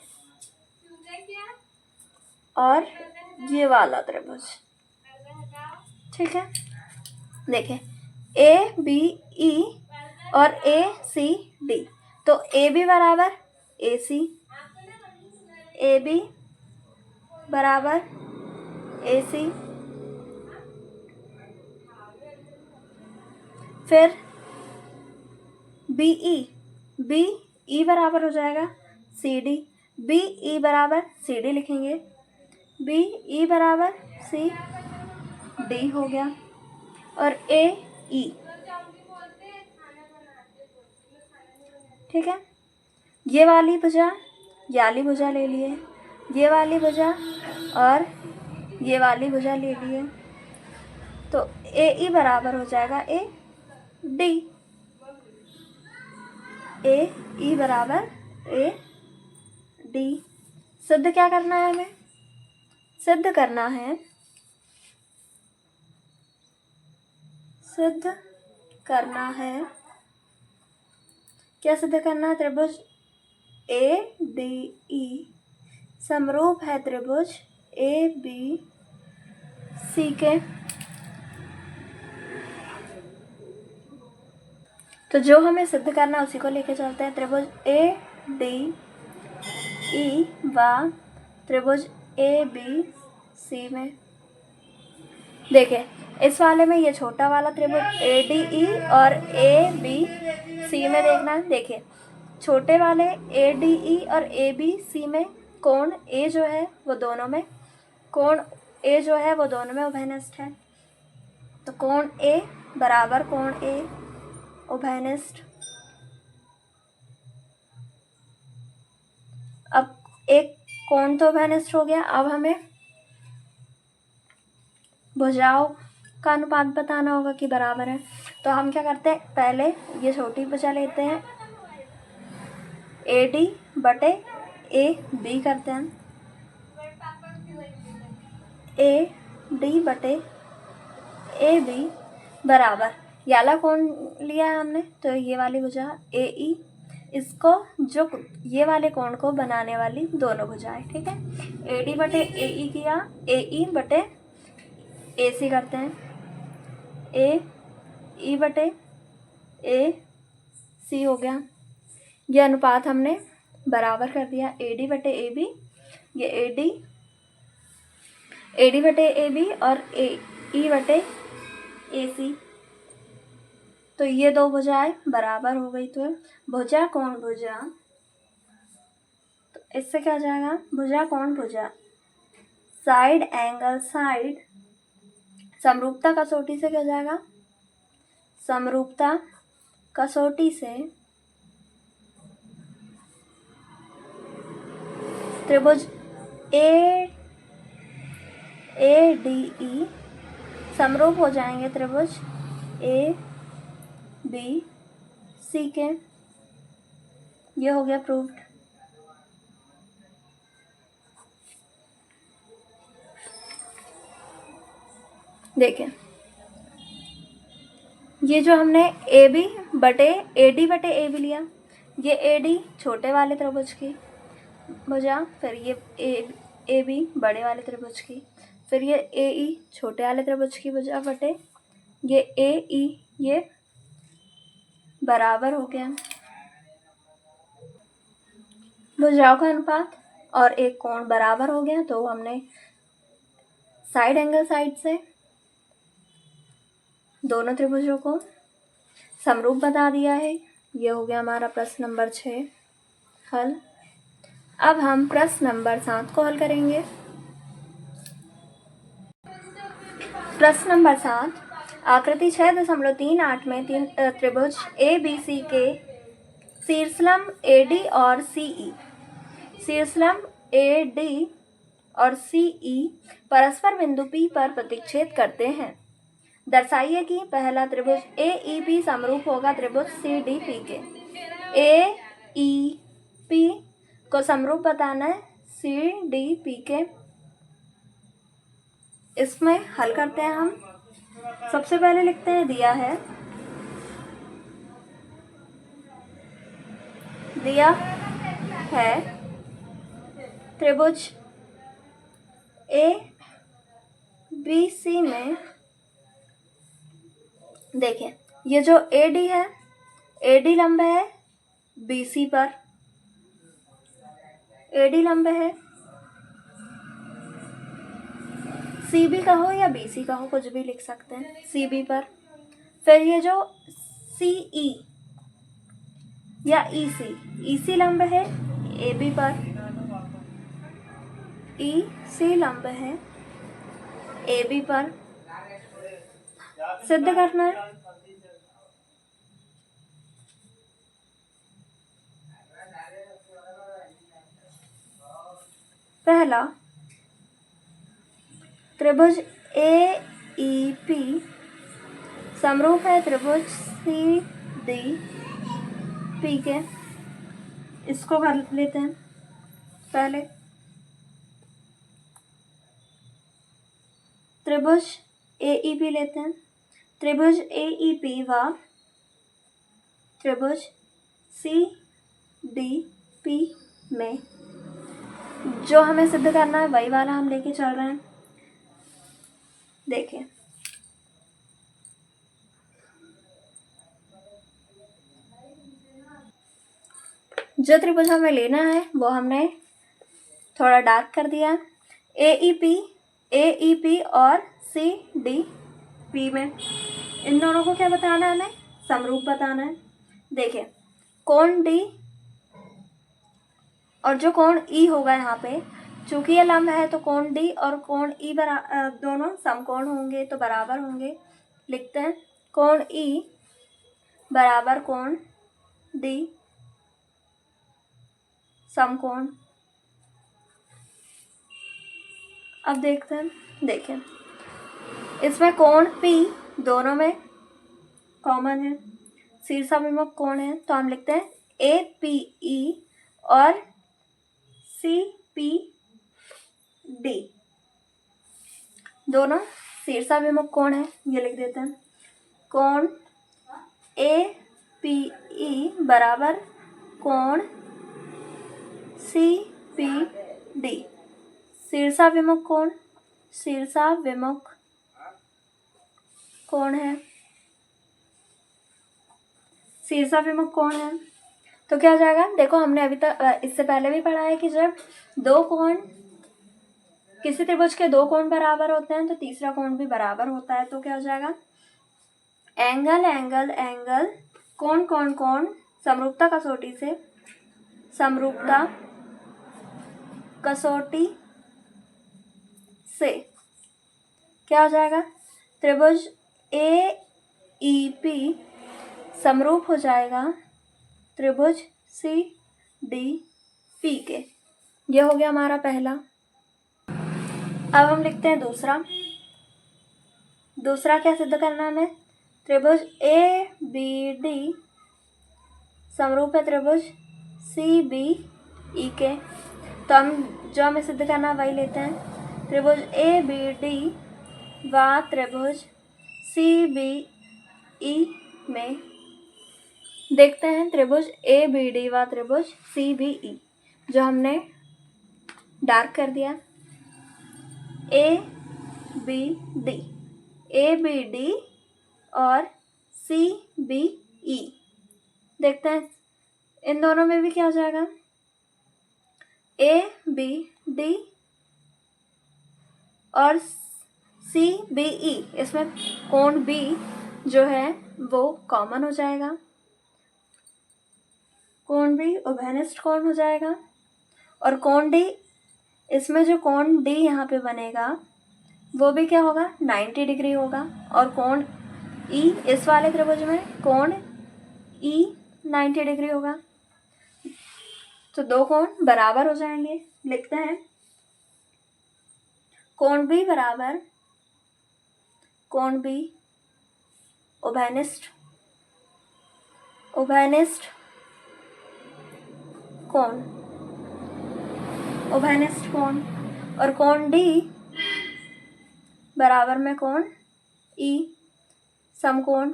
और ये वाला त्रिभुज, ठीक है। देखिए ए बी ई और ए सी डी, तो ए बी बराबर ए सी, ए बी बराबर ए सी, फिर बी ई बराबर हो जाएगा सी डी, बी ई बराबर सी डी लिखेंगे, बी ई बराबर सी डी हो गया, और ए ई, ठीक है। ये वाली भुजा ले लिए, ये वाली भुजा और ये वाली भुजा ले लिए, तो ए ई बराबर हो जाएगा ए डी, ए ई बराबर ए डी। सिद्ध क्या करना है हमें, सिद्ध करना है क्या सिद्ध करना है, त्रिभुज ए डी ई समरूप है त्रिभुज ए बी सी के। तो जो हमें सिद्ध करना है उसी को लेके चलते हैं। त्रिभुज ए डी ई व त्रिभुज ए बी सी में, देखिए इस वाले में ये छोटा वाला त्रिभुज ए डी ई और ए बी सी में देखना है। देखिए छोटे वाले ए डी ई और ए बी सी में कोण ए जो है वो दोनों में उभयनिष्ठ है, तो कोण ए बराबर कोण ए उभयनिष्ठ। अब एक कोण तो उभयनिष्ठ हो गया, अब हमें भुजाओं का अनुपात बताना होगा कि बराबर है। तो हम क्या करते हैं, पहले ये छोटी भुजा लेते हैं, ए डी बटे ए बी करते हैं, ए डी बटे ए बी बराबर, ये वाला कोण लिया है हमने तो ये वाली भुजा ए ई, इसको जो ये वाले कोण को बनाने वाली दोनों भुजाएं, ठीक है। ए डी बटे ए ई किया, ए ई बटे ए सी करते हैं, ए ई बटे ए सी हो गया। ये अनुपात हमने बराबर कर दिया, ए डी बटे ए बी, ये ए डी बटे ए बी और ए ई बटे ए सी। तो ये दो भुजाएं बराबर हो गई। तो भुजा कोण भुजा, तो इससे क्या हो जाएगा, भुजा कोण भुजा, साइड एंगल साइड, समरूपता कसौटी से क्या हो जाएगा, समरूपता कसौटी से त्रिभुज ए डी ई समरूप हो जाएंगे त्रिभुज ए बी सी के। ये हो गया प्रूव्ड। देखें, ये जो हमने ए डी बटे ए बी लिया, ये ए डी छोटे वाले त्रिभुज की भुजा, फिर ये ए बी बड़े वाले त्रिभुज की, फिर ये ए ई छोटे वाले त्रिभुज की भुजा बटे ये ए ई, ये बराबर हो गया भुजाओं का अनुपात और एक कोण बराबर हो गया। तो हमने साइड एंगल साइड से दोनों त्रिभुजों को समरूप बता दिया है। ये हो गया हमारा प्रश्न नंबर 6 हल। अब हम प्रश्न नंबर 7 को हल करेंगे। प्रश्न नंबर 7, आकृति 6.38 में तीन त्रिभुज ए बी सी के शीर्षलंब ए डी और सी ई, शीर्षलंब ए डी और सी ई परस्पर बिंदु P पर प्रतिच्छेद करते हैं। दर्शाइए कि पहला त्रिभुज ए ई पी समरूप होगा त्रिभुज सी डी पी के। ए ई पी को समरूप बताना है सी डी पी के। इसमें हल करते हैं हम। सबसे पहले लिखते हैं, दिया है त्रिभुज ए बी सी में, देखें ये जो ए डी है, ए डी लंब है बी सी पर, ए डी लंब है, सी बी का हो या बी सी का हो, कुछ भी लिख सकते हैं, सी बी पर। फिर ये जो सी ई या ई सी लंब है ए बी पर, ई सी लंब है ए बी पर। सिद्ध करना है। पहला, त्रिभुज ए ई पी समरूप है त्रिभुज सी डी पी के। इसको कर लेते हैं पहले। त्रिभुज ए ई पी लेते हैं। त्रिभुज ए ई पी व त्रिभुज सी डी पी में जो हमें सिद्ध करना है वही वाला हम लेके चल रहे हैं। देखिए, जो त्रिभुज हमें लेना है वो हमने थोड़ा डार्क कर दिया। ए ई पी और सी डी पी में इन दोनों को क्या बताना है, हमें समरूप बताना है। देखिए, कोण डी और जो कोण ई होगा यहाँ पे, चूंकि ये लंब है तो कोण डी और कोण ई दोनों समकोण होंगे तो बराबर होंगे। लिखते हैं, कोण ई बराबर कोण डी समकोण। अब देखते हैं, देखें इसमें कोण P दोनों में कॉमन है, शीर्षाभिमुख कोण है, तो हम लिखते हैं APE और CPD दोनों शीर्षाभिमुख कोण है। ये लिख देते हैं, कोण APE बराबर कोण CPD शीर्षाभिमुख कोण है, शीर्षाभिमुख कोण है। तो क्या हो जाएगा, देखो हमने अभी तक इससे पहले भी पढ़ा है कि जब दो कोण किसी त्रिभुज के दो कोण बराबर होते हैं तो तीसरा कोण भी बराबर होता है, तो क्या हो जाएगा, एंगल एंगल एंगल कोण कोण कोण समरूपता कसौटी से, समरूपता कसौटी से क्या हो जाएगा, त्रिभुज ए ई पी समरूप हो जाएगा त्रिभुज सी डी पी के। यह हो गया हमारा पहला। अब हम लिखते हैं दूसरा। दूसरा क्या सिद्ध करना है हमें, त्रिभुज ए बी डी समरूप है त्रिभुज सी बी ई के। तो हम जो हमें सिद्ध करना है वही लेते हैं, त्रिभुज ए बी डी व त्रिभुज सी बी ई में देखते हैं त्रिभुज ए बी डी व त्रिभुज सी बी ई, जो हमने डार्क कर दिया, A B D, A B D और सी बी ई। देखते हैं इन दोनों में भी क्या हो जाएगा, ए बी डी और सी बी ई, इसमें कोण बी जो है वो कॉमन हो जाएगा, कोण बी उभयनिष्ठ कोण हो जाएगा। और कोण डी, इसमें जो कोण डी यहाँ पे बनेगा वो भी क्या होगा, 90 डिग्री होगा। और कोण ई, इस वाले त्रिभुज में कोण ई 90 डिग्री होगा। तो दो कोण बराबर हो जाएंगे। लिखते हैं कोण बी बराबर कोण बी उभयनिष्ठ उभयनिष्ठ कोण, उभयनिष्ठ कोण। और कोण डी बराबर में कोण ई समकोण।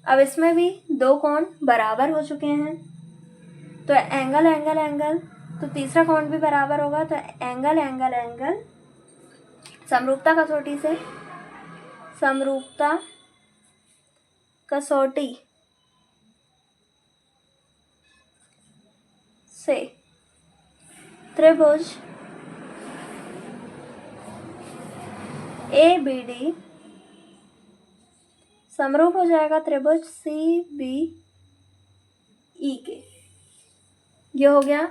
अब इसमें भी दो कोण बराबर हो चुके हैं, तो एंगल एंगल एंगल, तो तीसरा कोण भी बराबर होगा। तो एंगल एंगल एंगल समरूपता कसौटी से, समरूपता कसौटी से त्रिभुज ए बी डी समरूप हो जाएगा त्रिभुज सी बी ई के। ये हो गया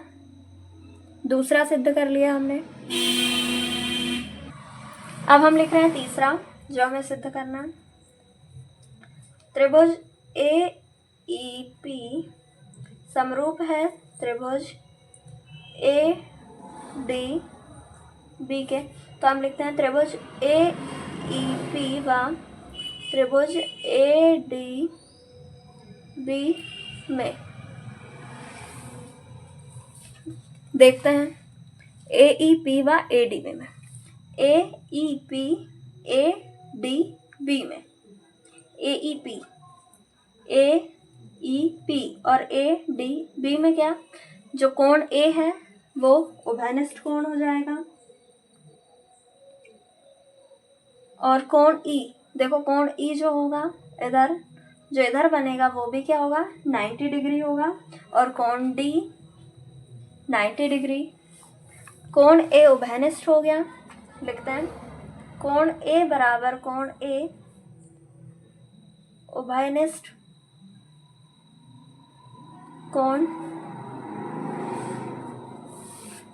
दूसरा, सिद्ध कर लिया हमने। अब हम लिख रहे हैं तीसरा, जो हमें सिद्ध करना है, त्रिभुज ए ई पी समरूप है त्रिभुज ए डी बी के। तो हम लिखते हैं त्रिभुज ए ई पी व त्रिभुज ए डी बी में देखते हैं ए ई पी व ए डी बी में, A E P A D B में, A E P A E P और ए डी बी में क्या, जो कोण ए है वो उभयनिष्ठ कोण हो जाएगा। और कोण ई, देखो कोण ई जो होगा इधर, जो इधर बनेगा वो भी क्या होगा, 90 डिग्री होगा। और कोण डी 90 डिग्री। कोण ए उभयनिष्ठ हो गया। लिखते हैं कोण ए बराबर कोण ए उभयनिष्ठ कोण,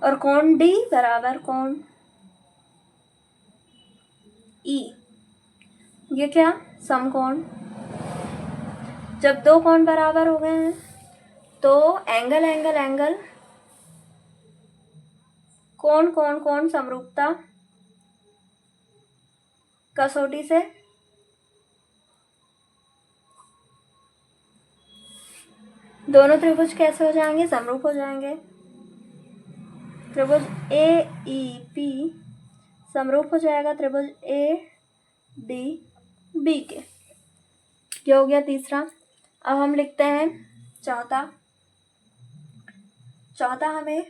और कोण डी बराबर कोण ई, ये क्या, समकोण। जब दो कोण बराबर हो गए हैं तो एंगल एंगल एंगल कोण कोण कोण समरूपता कसौटी से दोनों त्रिभुज कैसे हो जाएंगे, समरूप हो जाएंगे। त्रिभुज ए ई पी समरूप हो जाएगा त्रिभुज ए डी बी के। ये हो गया तीसरा। अब हम लिखते हैं चौथा। चौथा हमें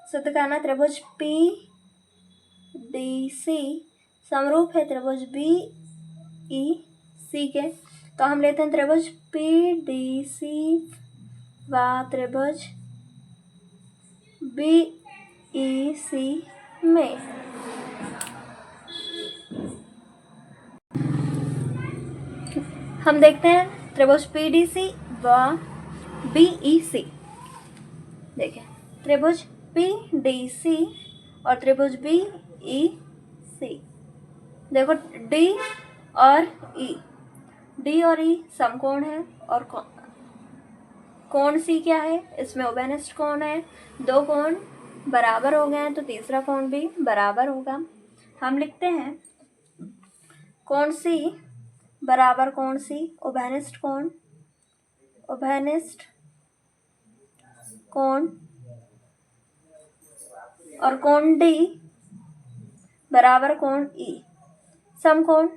सिद्ध करना, त्रिभुज पी डी सी समरूप है त्रिभुज बी ई सी के। तो हम लेते हैं त्रिभुज पी डी सी व त्रिभुज बी ई सी में। हम देखते हैं त्रिभुज PDC व BEC। देखिए त्रिभुज PDC और त्रिभुज BEC। देखो D और E समकोण है और कोण C क्या है, इसमें उभयनिष्ठ कोण है। दो कोण बराबर हो गए हैं तो तीसरा कोण भी बराबर होगा। हम लिखते हैं कोण C बराबर कोण C उभयनिष्ठ कोण और कोण D बराबर कोण E समकोण।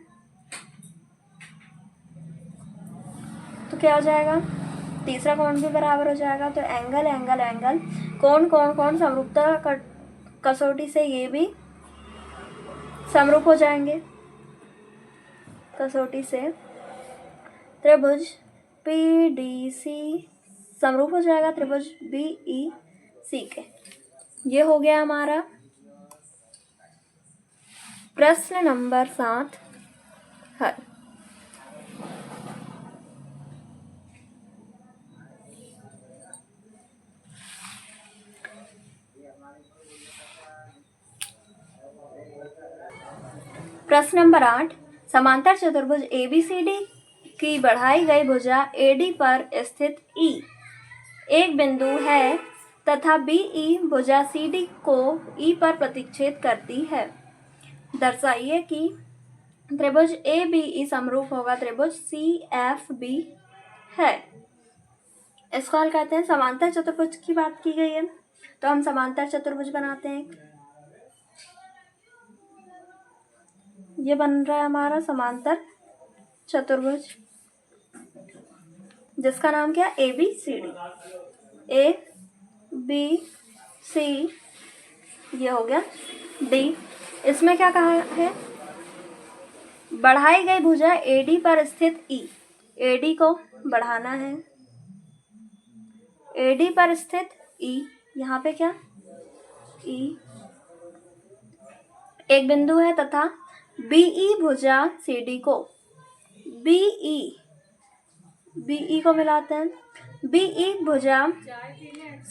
तो क्या हो जाएगा, तीसरा कोण भी बराबर हो जाएगा। तो एंगल कोण समरूपता कसौटी से ये भी समरूप हो जाएंगे। कसौटी से त्रिभुज PDC समरूप हो जाएगा त्रिभुज BEC के। ये हो गया हमारा प्रश्न नंबर 7 हल। प्रश्न नंबर 8, समांतर चतुर्भुज ABCD की बढ़ाई गई भुजा AD पर स्थित E एक बिंदु है तथा BE भुजा CD को E पर प्रतिच्छेद करती है। दर्शाइए कि त्रिभुज ABE समरूप होगा त्रिभुज CFB है। इसको हल करते हैं। समांतर चतुर्भुज की बात की गई है तो हम समांतर चतुर्भुज बनाते हैं। ये बन रहा है हमारा समांतर चतुर्भुज जिसका नाम क्या है ABCD। ABC ये हो गया D। इसमें क्या कहा है, बढ़ाई गई भुजा AD पर स्थित E। AD को बढ़ाना है, AD पर स्थित E, यहाँ पे क्या E एक बिंदु है तथा BE भुजा CD को BE को मिलाते हैं। BE भुजा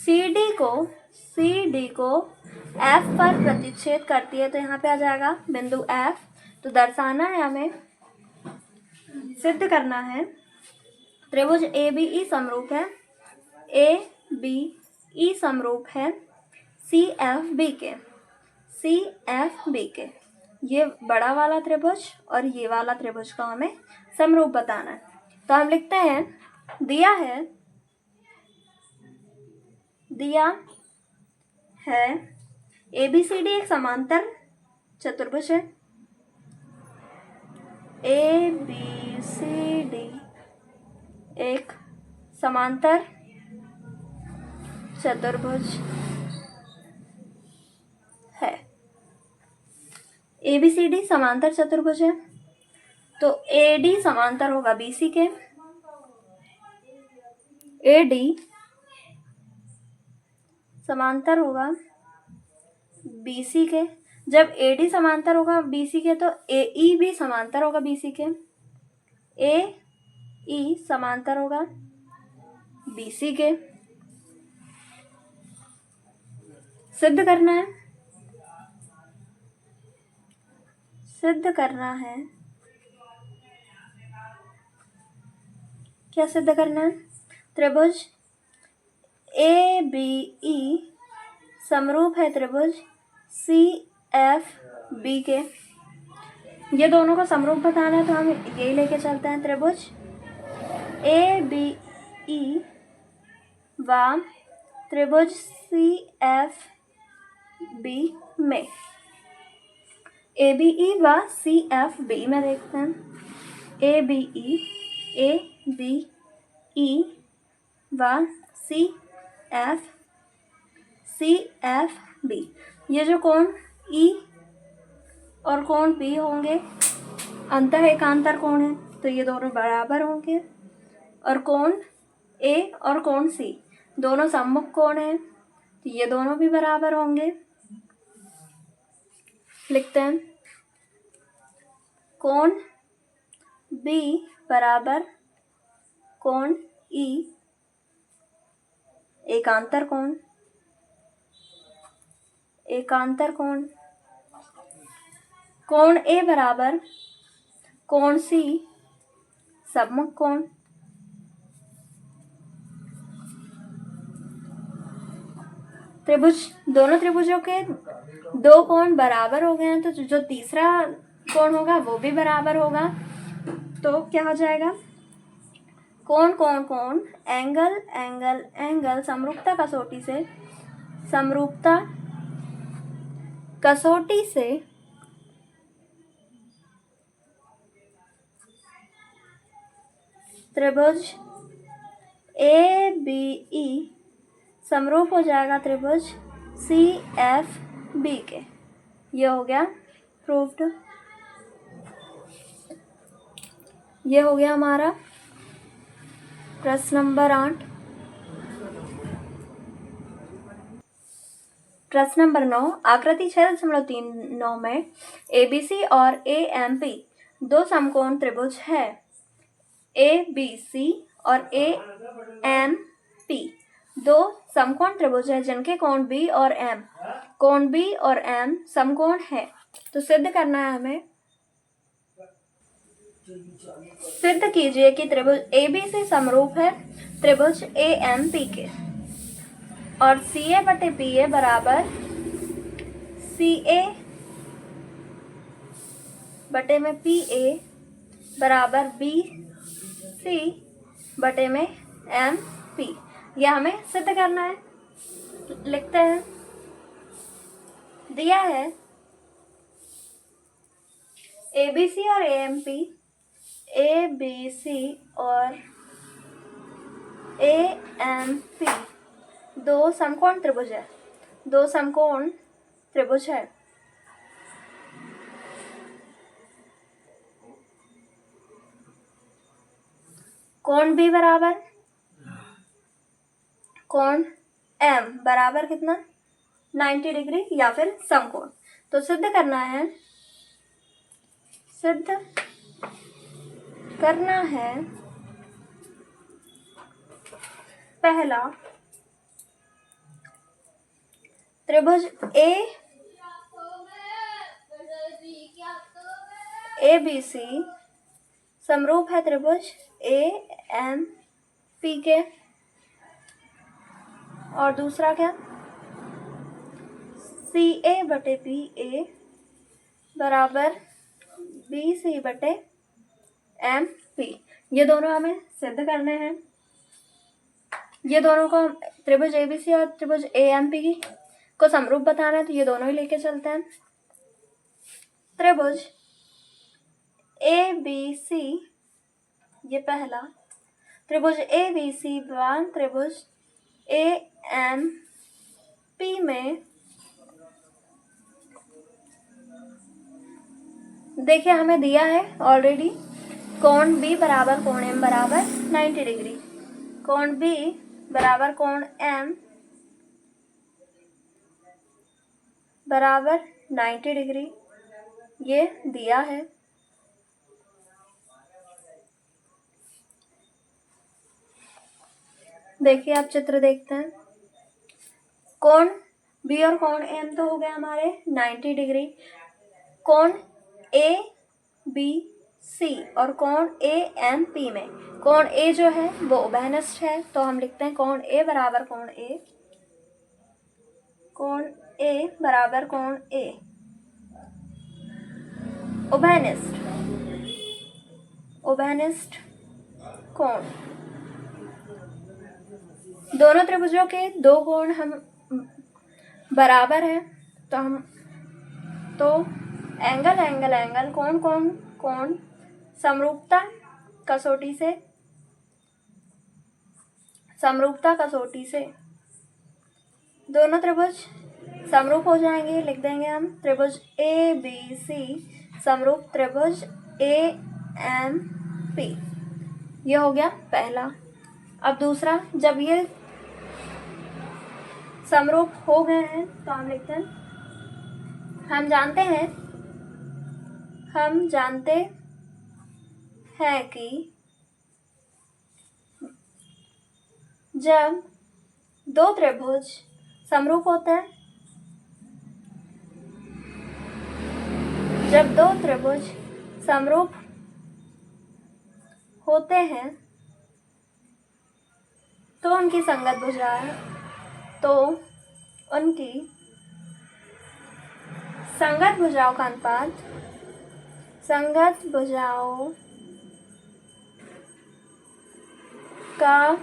CD को F पर प्रतिच्छेद करती है तो यहाँ पे आ जाएगा बिंदु F। तो दर्शाना है, हमें सिद्ध करना है त्रिभुज ABE समरूप है ABE समरूप है CFB के। ये बड़ा वाला त्रिभुज और ये वाला त्रिभुज को हमें समरूप बताना है। तो हम लिखते हैं दिया है ABCD एक समांतर चतुर्भुज है। ABCD एक समांतर चतुर्भुज है। ABCD समांतर चतुर्भुज है तो AD समांतर होगा BC के। AD समांतर होगा BC के। जब AD समांतर होगा BC के तो AE भी समांतर होगा BC के। AE समांतर होगा BC के। सिद्ध करना है क्या सिद्ध करना है, त्रिभुज ABE समरूप है त्रिभुज CFB के। ये दोनों को समरूप बताना है तो हम यही लेके चलते हैं त्रिभुज ABE व त्रिभुज CFB में। ABE व CFB में देखते हैं ABE व CFB। ये जो कोण E और कोण B होंगे अंतः एकांतर कोण है तो ये दोनों बराबर होंगे। और कोण A और कोण C दोनों सम्मुख कोण हैं तो ये दोनों भी बराबर होंगे। लिखते हैं कोण B बराबर कोण E एकांतर कोण, एकांतर कोण। कोण A बराबर कोण C सम्मुख कोण। त्रिभुज, दोनों त्रिभुजों के दो कोण बराबर हो गए हैं, तो जो तीसरा कोण होगा वो भी बराबर होगा। तो क्या हो जाएगा, कोण कोण कोण, एंगल एंगल एंगल, समरूपता कसौटी से, समरूपता कसौटी से त्रिभुज ABE समरूप हो जाएगा त्रिभुज CFB के। ये हो गया प्रूव्ड। ये हो गया हमारा प्रश्न नंबर 8। प्रश्न नंबर 9, आकृति 6.39 में ABC और AMP दो समकोण त्रिभुज है। ABC और AMP दो समकोण त्रिभुज है जिनके कोण B और M, कोण B और M समकोण है। तो सिद्ध करना है हमें। सिद्ध कीजिए कि त्रिभुज ABC समरूप है त्रिभुज AMP के और CA बटे BA बराबर CA बटे में PA बराबर BC बटे में MP। यह हमें सिद्ध करना है। लिखते हैं, दिया है ABC और AMP, ABC और AMP दो समकोण त्रिभुज है, दो समकोण त्रिभुज है। कोण B बराबर कोण M बराबर कितना 90 डिग्री या फिर समकोण। तो सिद्ध करना है, सिद्ध करना है पहला, त्रिभुज ABC समरूप है त्रिभुज AMP के। और दूसरा क्या, CA बटे PA बराबर BC बटे MP। ये दोनों हमें सिद्ध करने हैं। ये दोनों को त्रिभुज ABC और त्रिभुज AMP को समरूप बताना है, तो ये दोनों ही लेके चलते हैं। त्रिभुज ABC, ये पहला त्रिभुज ABC वन त्रिभुज AMP में देखिए हमें दिया है ऑलरेडी कोण B बराबर कोण M बराबर 90 डिग्री, कोण B बराबर कोण M बराबर 90 डिग्री, ये दिया है। देखिए आप चित्र देखते हैं, कोण B और कोण M तो हो गए हमारे 90 डिग्री, कोण ABC और कोण AMP में कोण A जो है वो उभयनिष्ठ है, तो हम लिखते हैं कोण A बराबर कोण A, कोण A बराबर कोण A उभयनिष्ठ, उभयनिष्ठ कोण। दोनों त्रिभुजों के दो कोण हम बराबर हैं, तो एंगल एंगल एंगल, कोण कोण कोण, समरूपता कसौटी से, समरूपता कसौटी से दोनों त्रिभुज समरूप हो जाएंगे। लिख देंगे हम त्रिभुज ABC समरूप त्रिभुज AMP। ये हो गया पहला। अब दूसरा, जब ये समरूप हो गए हैं तो हम लिखते हैं, हम जानते हैं हम जानते हैं कि जब दो त्रिभुज समरूप होते हैं, जब दो त्रिभुज समरूप होते हैं तो उनकी संगत भुजाएं, तो उनकी संगत भुजाओं का अनुपात, संगत भुजाओं का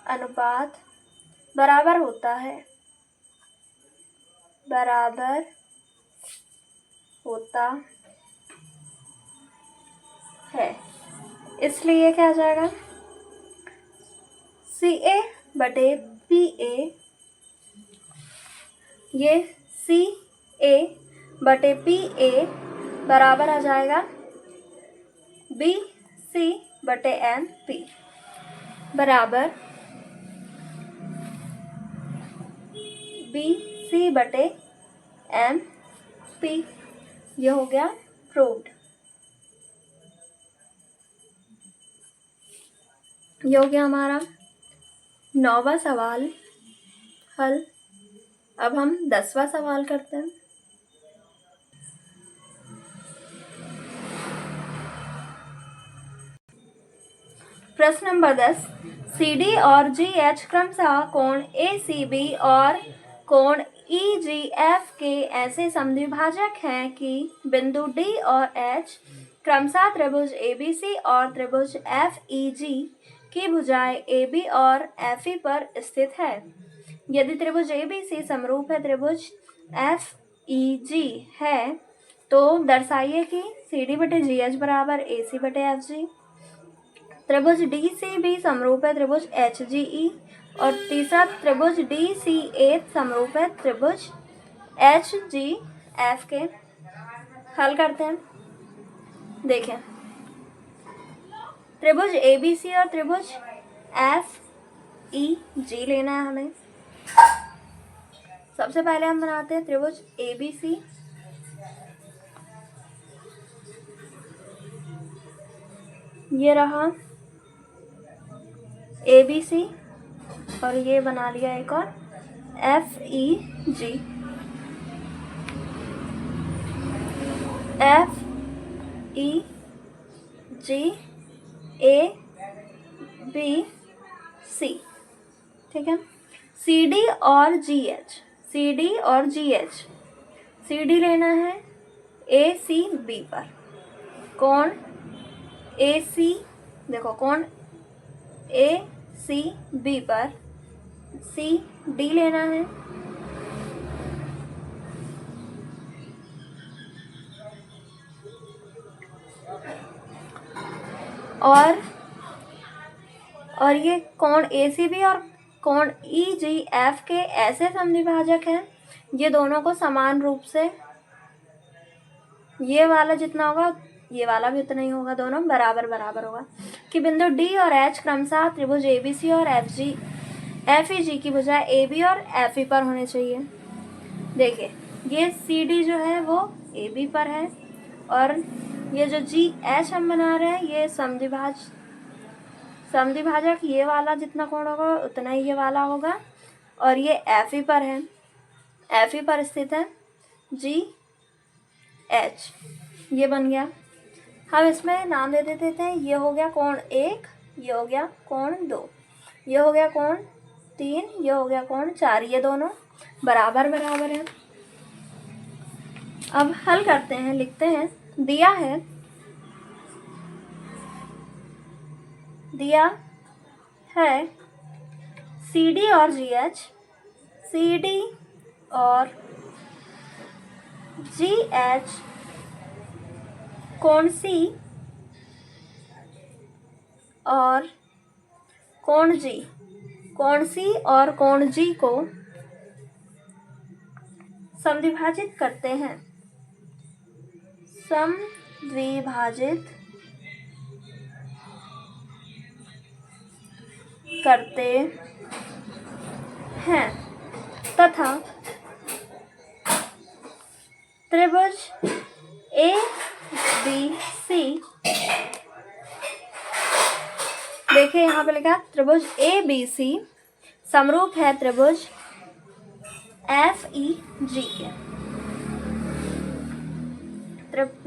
अनुपात बराबर होता है, बराबर होता है। इसलिए क्या आ जाएगा, CA बटे PA, ये CA बटे PA बराबर आ जाएगा BC बटे MP, बराबर BC बटे MP। ये हो गया प्रूव्ड। ये हो गया हमारा 9वां सवाल हल। अब हम 10वां सवाल करते हैं। प्रश्न नंबर 10, CD और GH क्रमशः कोण ACB और कोण EGF के ऐसे समद्विभाजक हैं कि बिंदु D और H क्रमशः त्रिभुज ABC और त्रिभुज FEG की भुजाएं AB और FE पर स्थित है। यदि त्रिभुज ABC समरूप है त्रिभुज FEG है तो दर्शाइए कि CD बटे GH बराबर AC बटे FG। त्रिभुज DCB समरूप है त्रिभुज HGE, और तीसरा त्रिभुज DCA समरूप है त्रिभुज HGF के। हल करते हैं। देखें, त्रिभुज ABC और त्रिभुज FEG लेना है हमें। सबसे पहले हम बनाते हैं त्रिभुज ABC। ये रहा ABC और ये बना लिया एक और FEG। FEG ठीक है। CD और GH, CD लेना है ACB पर। कोण AC, देखो कोण ACB पर CD लेना है, और ये कोण ACB और कोण EGF के ऐसे समद्विभाजक हैं, ये दोनों को समान रूप से, ये वाला जितना होगा ये वाला भी उतना ही होगा, दोनों बराबर बराबर होगा, कि बिंदु D और H क्रमशः त्रिभुज ABC और FEG की भुजा AB और FE पर होने चाहिए। देखिए, ये CD जो है वो AB पर है, और ये जो GH हम बना रहे हैं ये समद्विभाजक ये वाला जितना कोण होगा उतना ही ये वाला होगा, और ये FE पर है, FE पर स्थित है GH। ये बन गया। हम इसमें नाम दे देते हैं। ये हो गया कोण 1, ये हो गया कोण 2, ये हो गया कोण 3, ये हो गया कोण 4। ये दोनों बराबर बराबर हैं। अब हल करते हैं, लिखते हैं। दिया है CD और GH कोण C और कोण G, कोण C और कोण G को समद्विभाजित करते हैं, समद्विभाजित करते हैं तथा त्रिभुज बी सी। देखिए यहाँ पे लिखा त्रिभुज ए बी सी समरूप है त्रिभुज एफ ई जी के।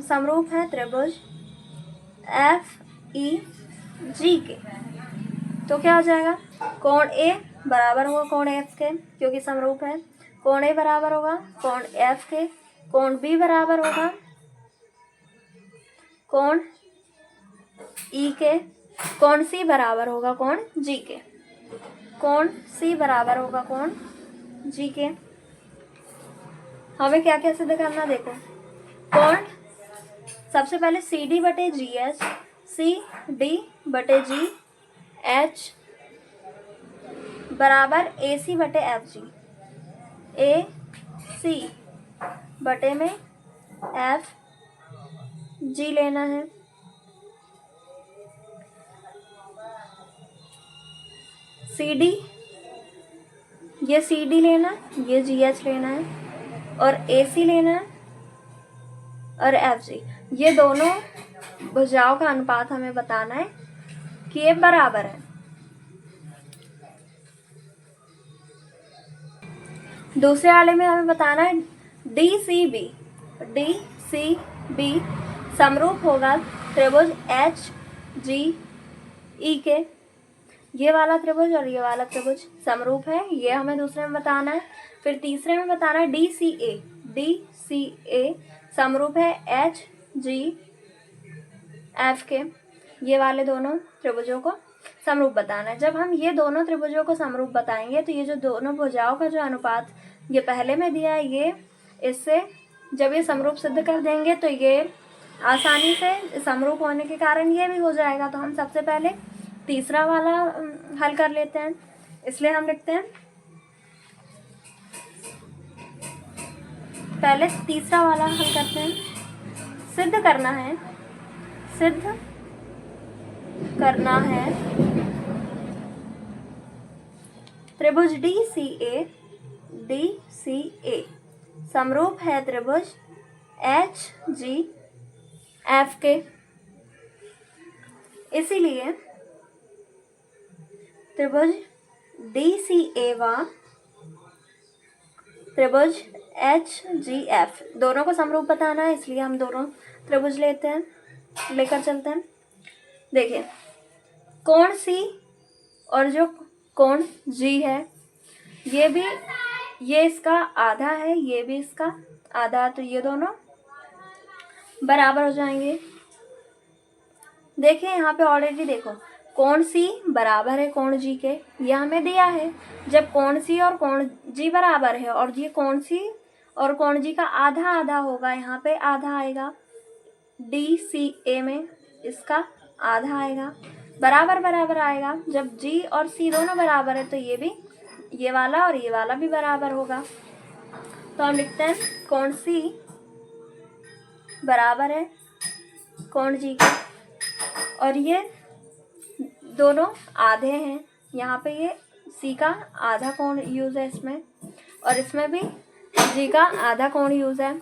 समरूप है त्रिभुज एफ ई जी के। तो क्या हो जाएगा, कोण ए बराबर होगा कोण एफ के, क्योंकि समरूप है। कोण ए बराबर होगा कोण एफ के। कोण बी बराबर होगा कोण ई के। कोण सी बराबर होगा कोण जी के। कोण सी बराबर होगा कोण जी के। हमें क्या क्या सिद्ध करना, देखो कोण सबसे पहले सी डी बटे जी एच, सी डी बटे जी एच बराबर ए सी बटे एफ जी। ए सी बटे में एफ जी लेना है। सी डी, ये सी डी लेना, ये जी एच लेना है, और ए सी लेना है, और एफ जी। ये दोनों भुजाओं का अनुपात हमें बताना है कि ये बराबर है। दूसरे वाले में हमें बताना है डी सी बी समरूप होगा त्रिभुज एच जी ई के। ये वाला त्रिभुज और ये वाला त्रिभुज समरूप है, ये हमें दूसरे में बताना है। फिर तीसरे में बताना है डी सी ए समरूप है एच जी एफ के। ये वाले दोनों त्रिभुजों को समरूप बताना है। जब हम ये दोनों त्रिभुजों को समरूप बताएंगे तो ये जो दोनों भुजाओं का जो अनुपात ये पहले में दिया है, ये इससे जब ये समरूप सिद्ध कर देंगे तो ये आसानी से समरूप होने के कारण ये भी हो जाएगा। तो हम सबसे पहले तीसरा वाला हल कर लेते हैं। इसलिए हम लिखते हैं पहले तीसरा वाला हल करते हैं। सिद्ध करना है त्रिभुज डी सी ए समरूप है त्रिभुज एच जी एफ के। इसीलिए त्रिभुज डी सी ए व त्रिभुज एच जी एफ दोनों को समरूप बताना है, इसलिए हम दोनों त्रिभुज लेकर चलते हैं। देखिए कोण सी और जो कोण जी है, ये इसका आधा है, ये भी इसका आधा, तो ये दोनों बराबर हो जाएंगे। देखिए यहाँ पे ऑलरेडी देखो कोण सी बराबर है कोण जी के, ये हमें दिया है। जब कोण सी और कोण जी बराबर है और ये कोण सी और कोण जी का आधा आधा होगा, यहाँ पे आधा आएगा, डी सी ए में इसका आधा आएगा, बराबर बराबर आएगा। जब जी और सी दोनों बराबर है तो ये भी, ये वाला और ये वाला भी बराबर होगा। तो हम लिखते हैं कोण सी बराबर है कोण जी के, और ये दोनों आधे हैं। यहाँ पे ये सी का आधा कोण यूज है इसमें, और इसमें भी जी का आधा कोण यूज है।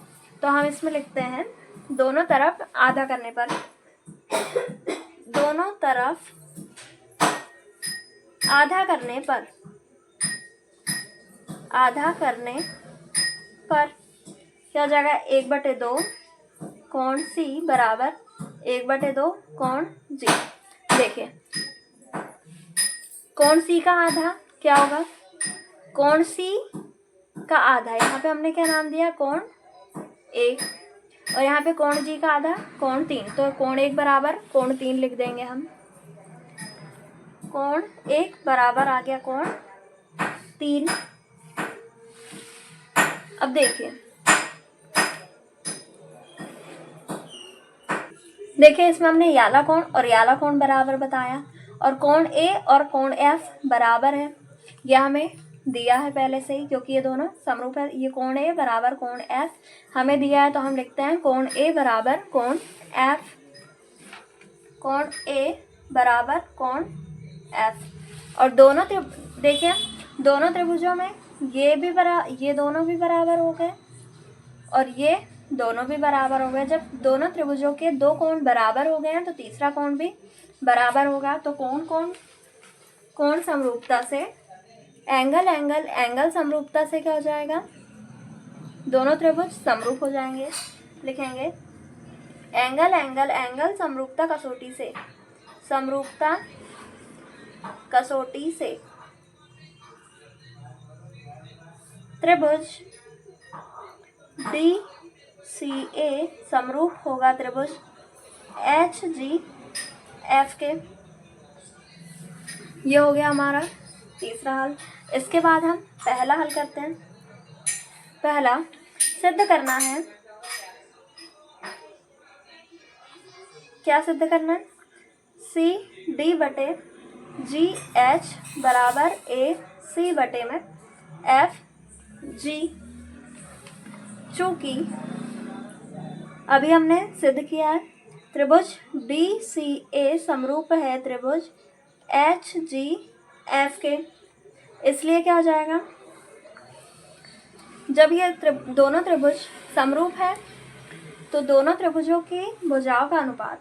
तो हम इसमें लिखते हैं दोनों तरफ आधा करने पर, दोनों तरफ आधा करने पर क्या हो जाएगा, 1/2 कोण सी बराबर 1/2 कोण जी। देखिए कोण सी का आधा क्या होगा, कोण सी का आधा, यहाँ पे हमने क्या नाम दिया, कोण 1, और यहाँ पे कोण जी का आधा कोण 3, तो कोण 1 बराबर कोण 3 लिख देंगे हम। कोण 1 बराबर आ गया कोण 3। अब देखिए इसमें हमने याला कोण और याला कोण बराबर बताया, और कोण ए और कोण एफ बराबर है, यह हमें दिया है पहले से ही, क्योंकि ये दोनों समरूप है। ये कोण ए बराबर कोण एफ हमें दिया है, तो हम लिखते हैं कोण ए बराबर कोण एफ, कोण ए बराबर कोण एफ। और दोनों देखिए दोनों त्रिभुजों में ये दोनों भी बराबर हो गए, और ये दोनों भी बराबर हो गए। जब दोनों त्रिभुजों के दो कोण बराबर हो गए हैं तो तीसरा कोण भी बराबर होगा। तो कोण समरूपता से एंगल समरूपता से क्या हो जाएगा, दोनों त्रिभुज समरूप हो जाएंगे। लिखेंगे एंगल समरूपता कसौटी से त्रिभुज DCA समरूप होगा त्रिभुज HGF के। ये हो गया हमारा तीसरा हल। इसके बाद हम पहला हल करते हैं। पहला सिद्ध करना है, क्या सिद्ध करना है, CD/GH बराबर AC/FG। चूंकि अभी हमने सिद्ध किया है त्रिभुज DCA समरूप है त्रिभुज HGF के, इसलिए क्या हो जाएगा, जब ये दोनों त्रिभुज समरूप है तो दोनों त्रिभुजों की भुजाओं का अनुपात,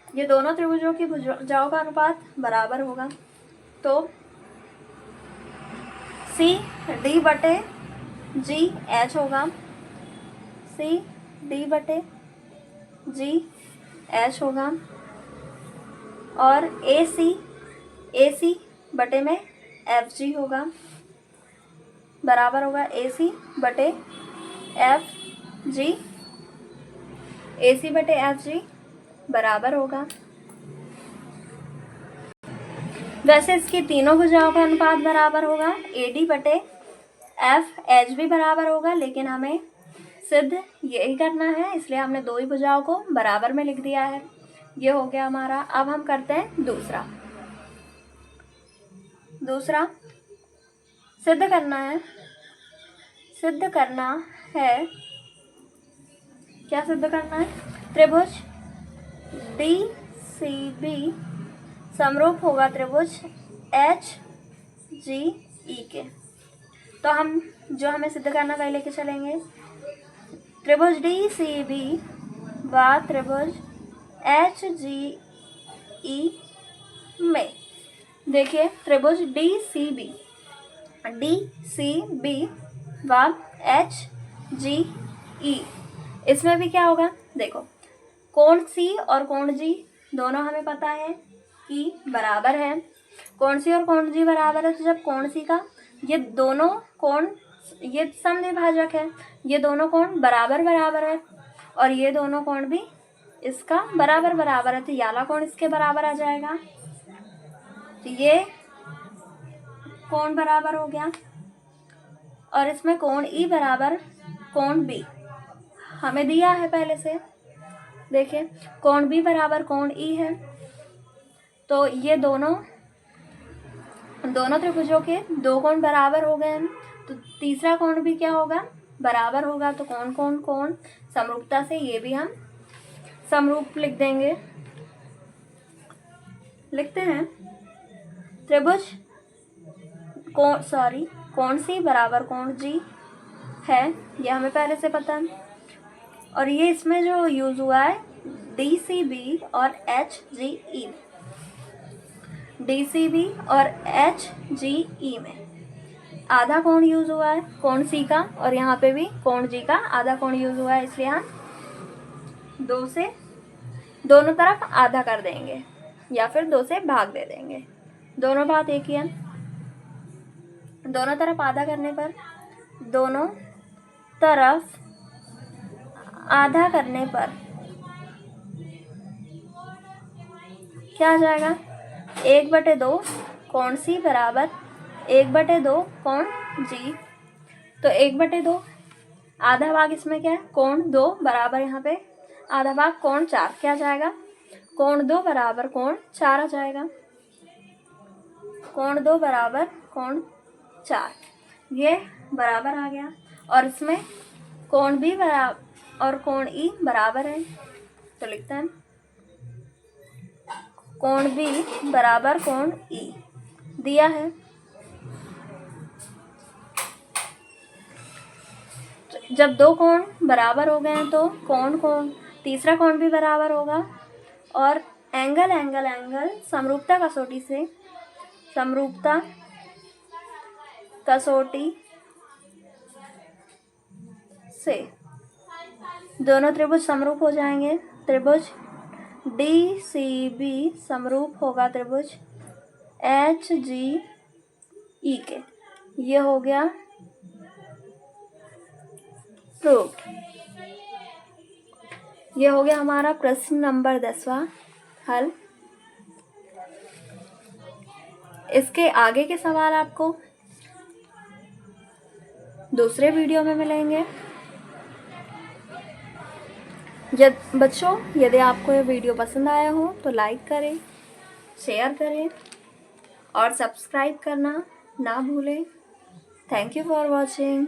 ये दोनों त्रिभुजों की भुजाओं का अनुपात बराबर होगा। तो CD/GH होगा, CD/GH होगा, और AC बटे में FG होगा, बराबर होगा AC/FG बराबर होगा। वैसे इसकी तीनों भुजाओं का अनुपात बराबर होगा, AD/FH भी बराबर होगा, लेकिन हमें सिद्ध यही करना है इसलिए हमने दो ही भुजाओं को बराबर में लिख दिया है। ये हो गया हमारा। अब हम करते हैं दूसरा सिद्ध करना है, क्या सिद्ध करना है, त्रिभुज DCB समरूप होगा त्रिभुज HGE के। तो हम जो हमें सिद्ध करना वही लेके चलेंगे। त्रिभुज DCB व त्रिभुज HGE में, देखिए त्रिभुज DCB व HGE, इसमें भी क्या होगा, देखो कोण C और कोण G दोनों हमें पता है कि बराबर है। कोण C और कोण G बराबर है, तो जब कोण C का ये दोनों कोण, ये समद्विभाजक है, ये दोनों कोण बराबर है और ये दोनों कोण भी इसका बराबर है, तो याला कोण इसके बराबर आ जाएगा। तो ये कोण बराबर हो गया, और इसमें कोण E बराबर कोण B हमें दिया है पहले से। देखिए कोण B बराबर कोण E है, तो ये दोनों त्रिभुजों के दो कोण बराबर हो गए हैं, तो तीसरा कोण भी क्या होगा, बराबर होगा। तो कोण समरूपता से ये भी हम समरूप लिख देंगे। लिखते हैं त्रिभुज कोण C बराबर कोण G है, ये हमें पहले से पता है, और ये इसमें जो यूज हुआ है DCB और HGE में आधा कोण यूज हुआ है कोण C का, और यहाँ पे भी कोण G का आधा कोण यूज हुआ है, इसलिए हम 2 से दोनों तरफ आधा कर देंगे या फिर 2 से भाग दे देंगे। दोनों बात एक ही है। दोनों तरफ आधा करने पर, दोनों तरफ आधा करने पर क्या आ जाएगा, 1/2 कोण C बराबर 1/2 कोण G। तो 1/2 आधा भाग इसमें क्या है, कोण 2 बराबर, यहाँ पे आधा भाग कोण 4, क्या आ जाएगा, कोण 2 बराबर कोण 4 आ जाएगा। कोण 2 बराबर कोण 4, ये बराबर आ गया, और इसमें कोण B बराबर और कोण E बराबर है, तो लिखते हैं कोण B बराबर कोण E दिया है। जब दो कोण बराबर हो गए हैं तो तीसरा कोण भी बराबर होगा और एंगल एंगल एंगल समरूपता कसौटी से दोनों त्रिभुज समरूप हो जाएंगे। त्रिभुज DCB समरूप होगा त्रिभुज HGE के। ये हो गया प्रूव्ड। ये हो गया हमारा प्रश्न नंबर 10वां हल। इसके आगे के सवाल आपको दूसरे वीडियो में मिलेंगे। बच्चों, यदि आपको ये वीडियो पसंद आया हो तो लाइक करें, शेयर करें और सब्सक्राइब करना ना भूलें। Thank you for watching.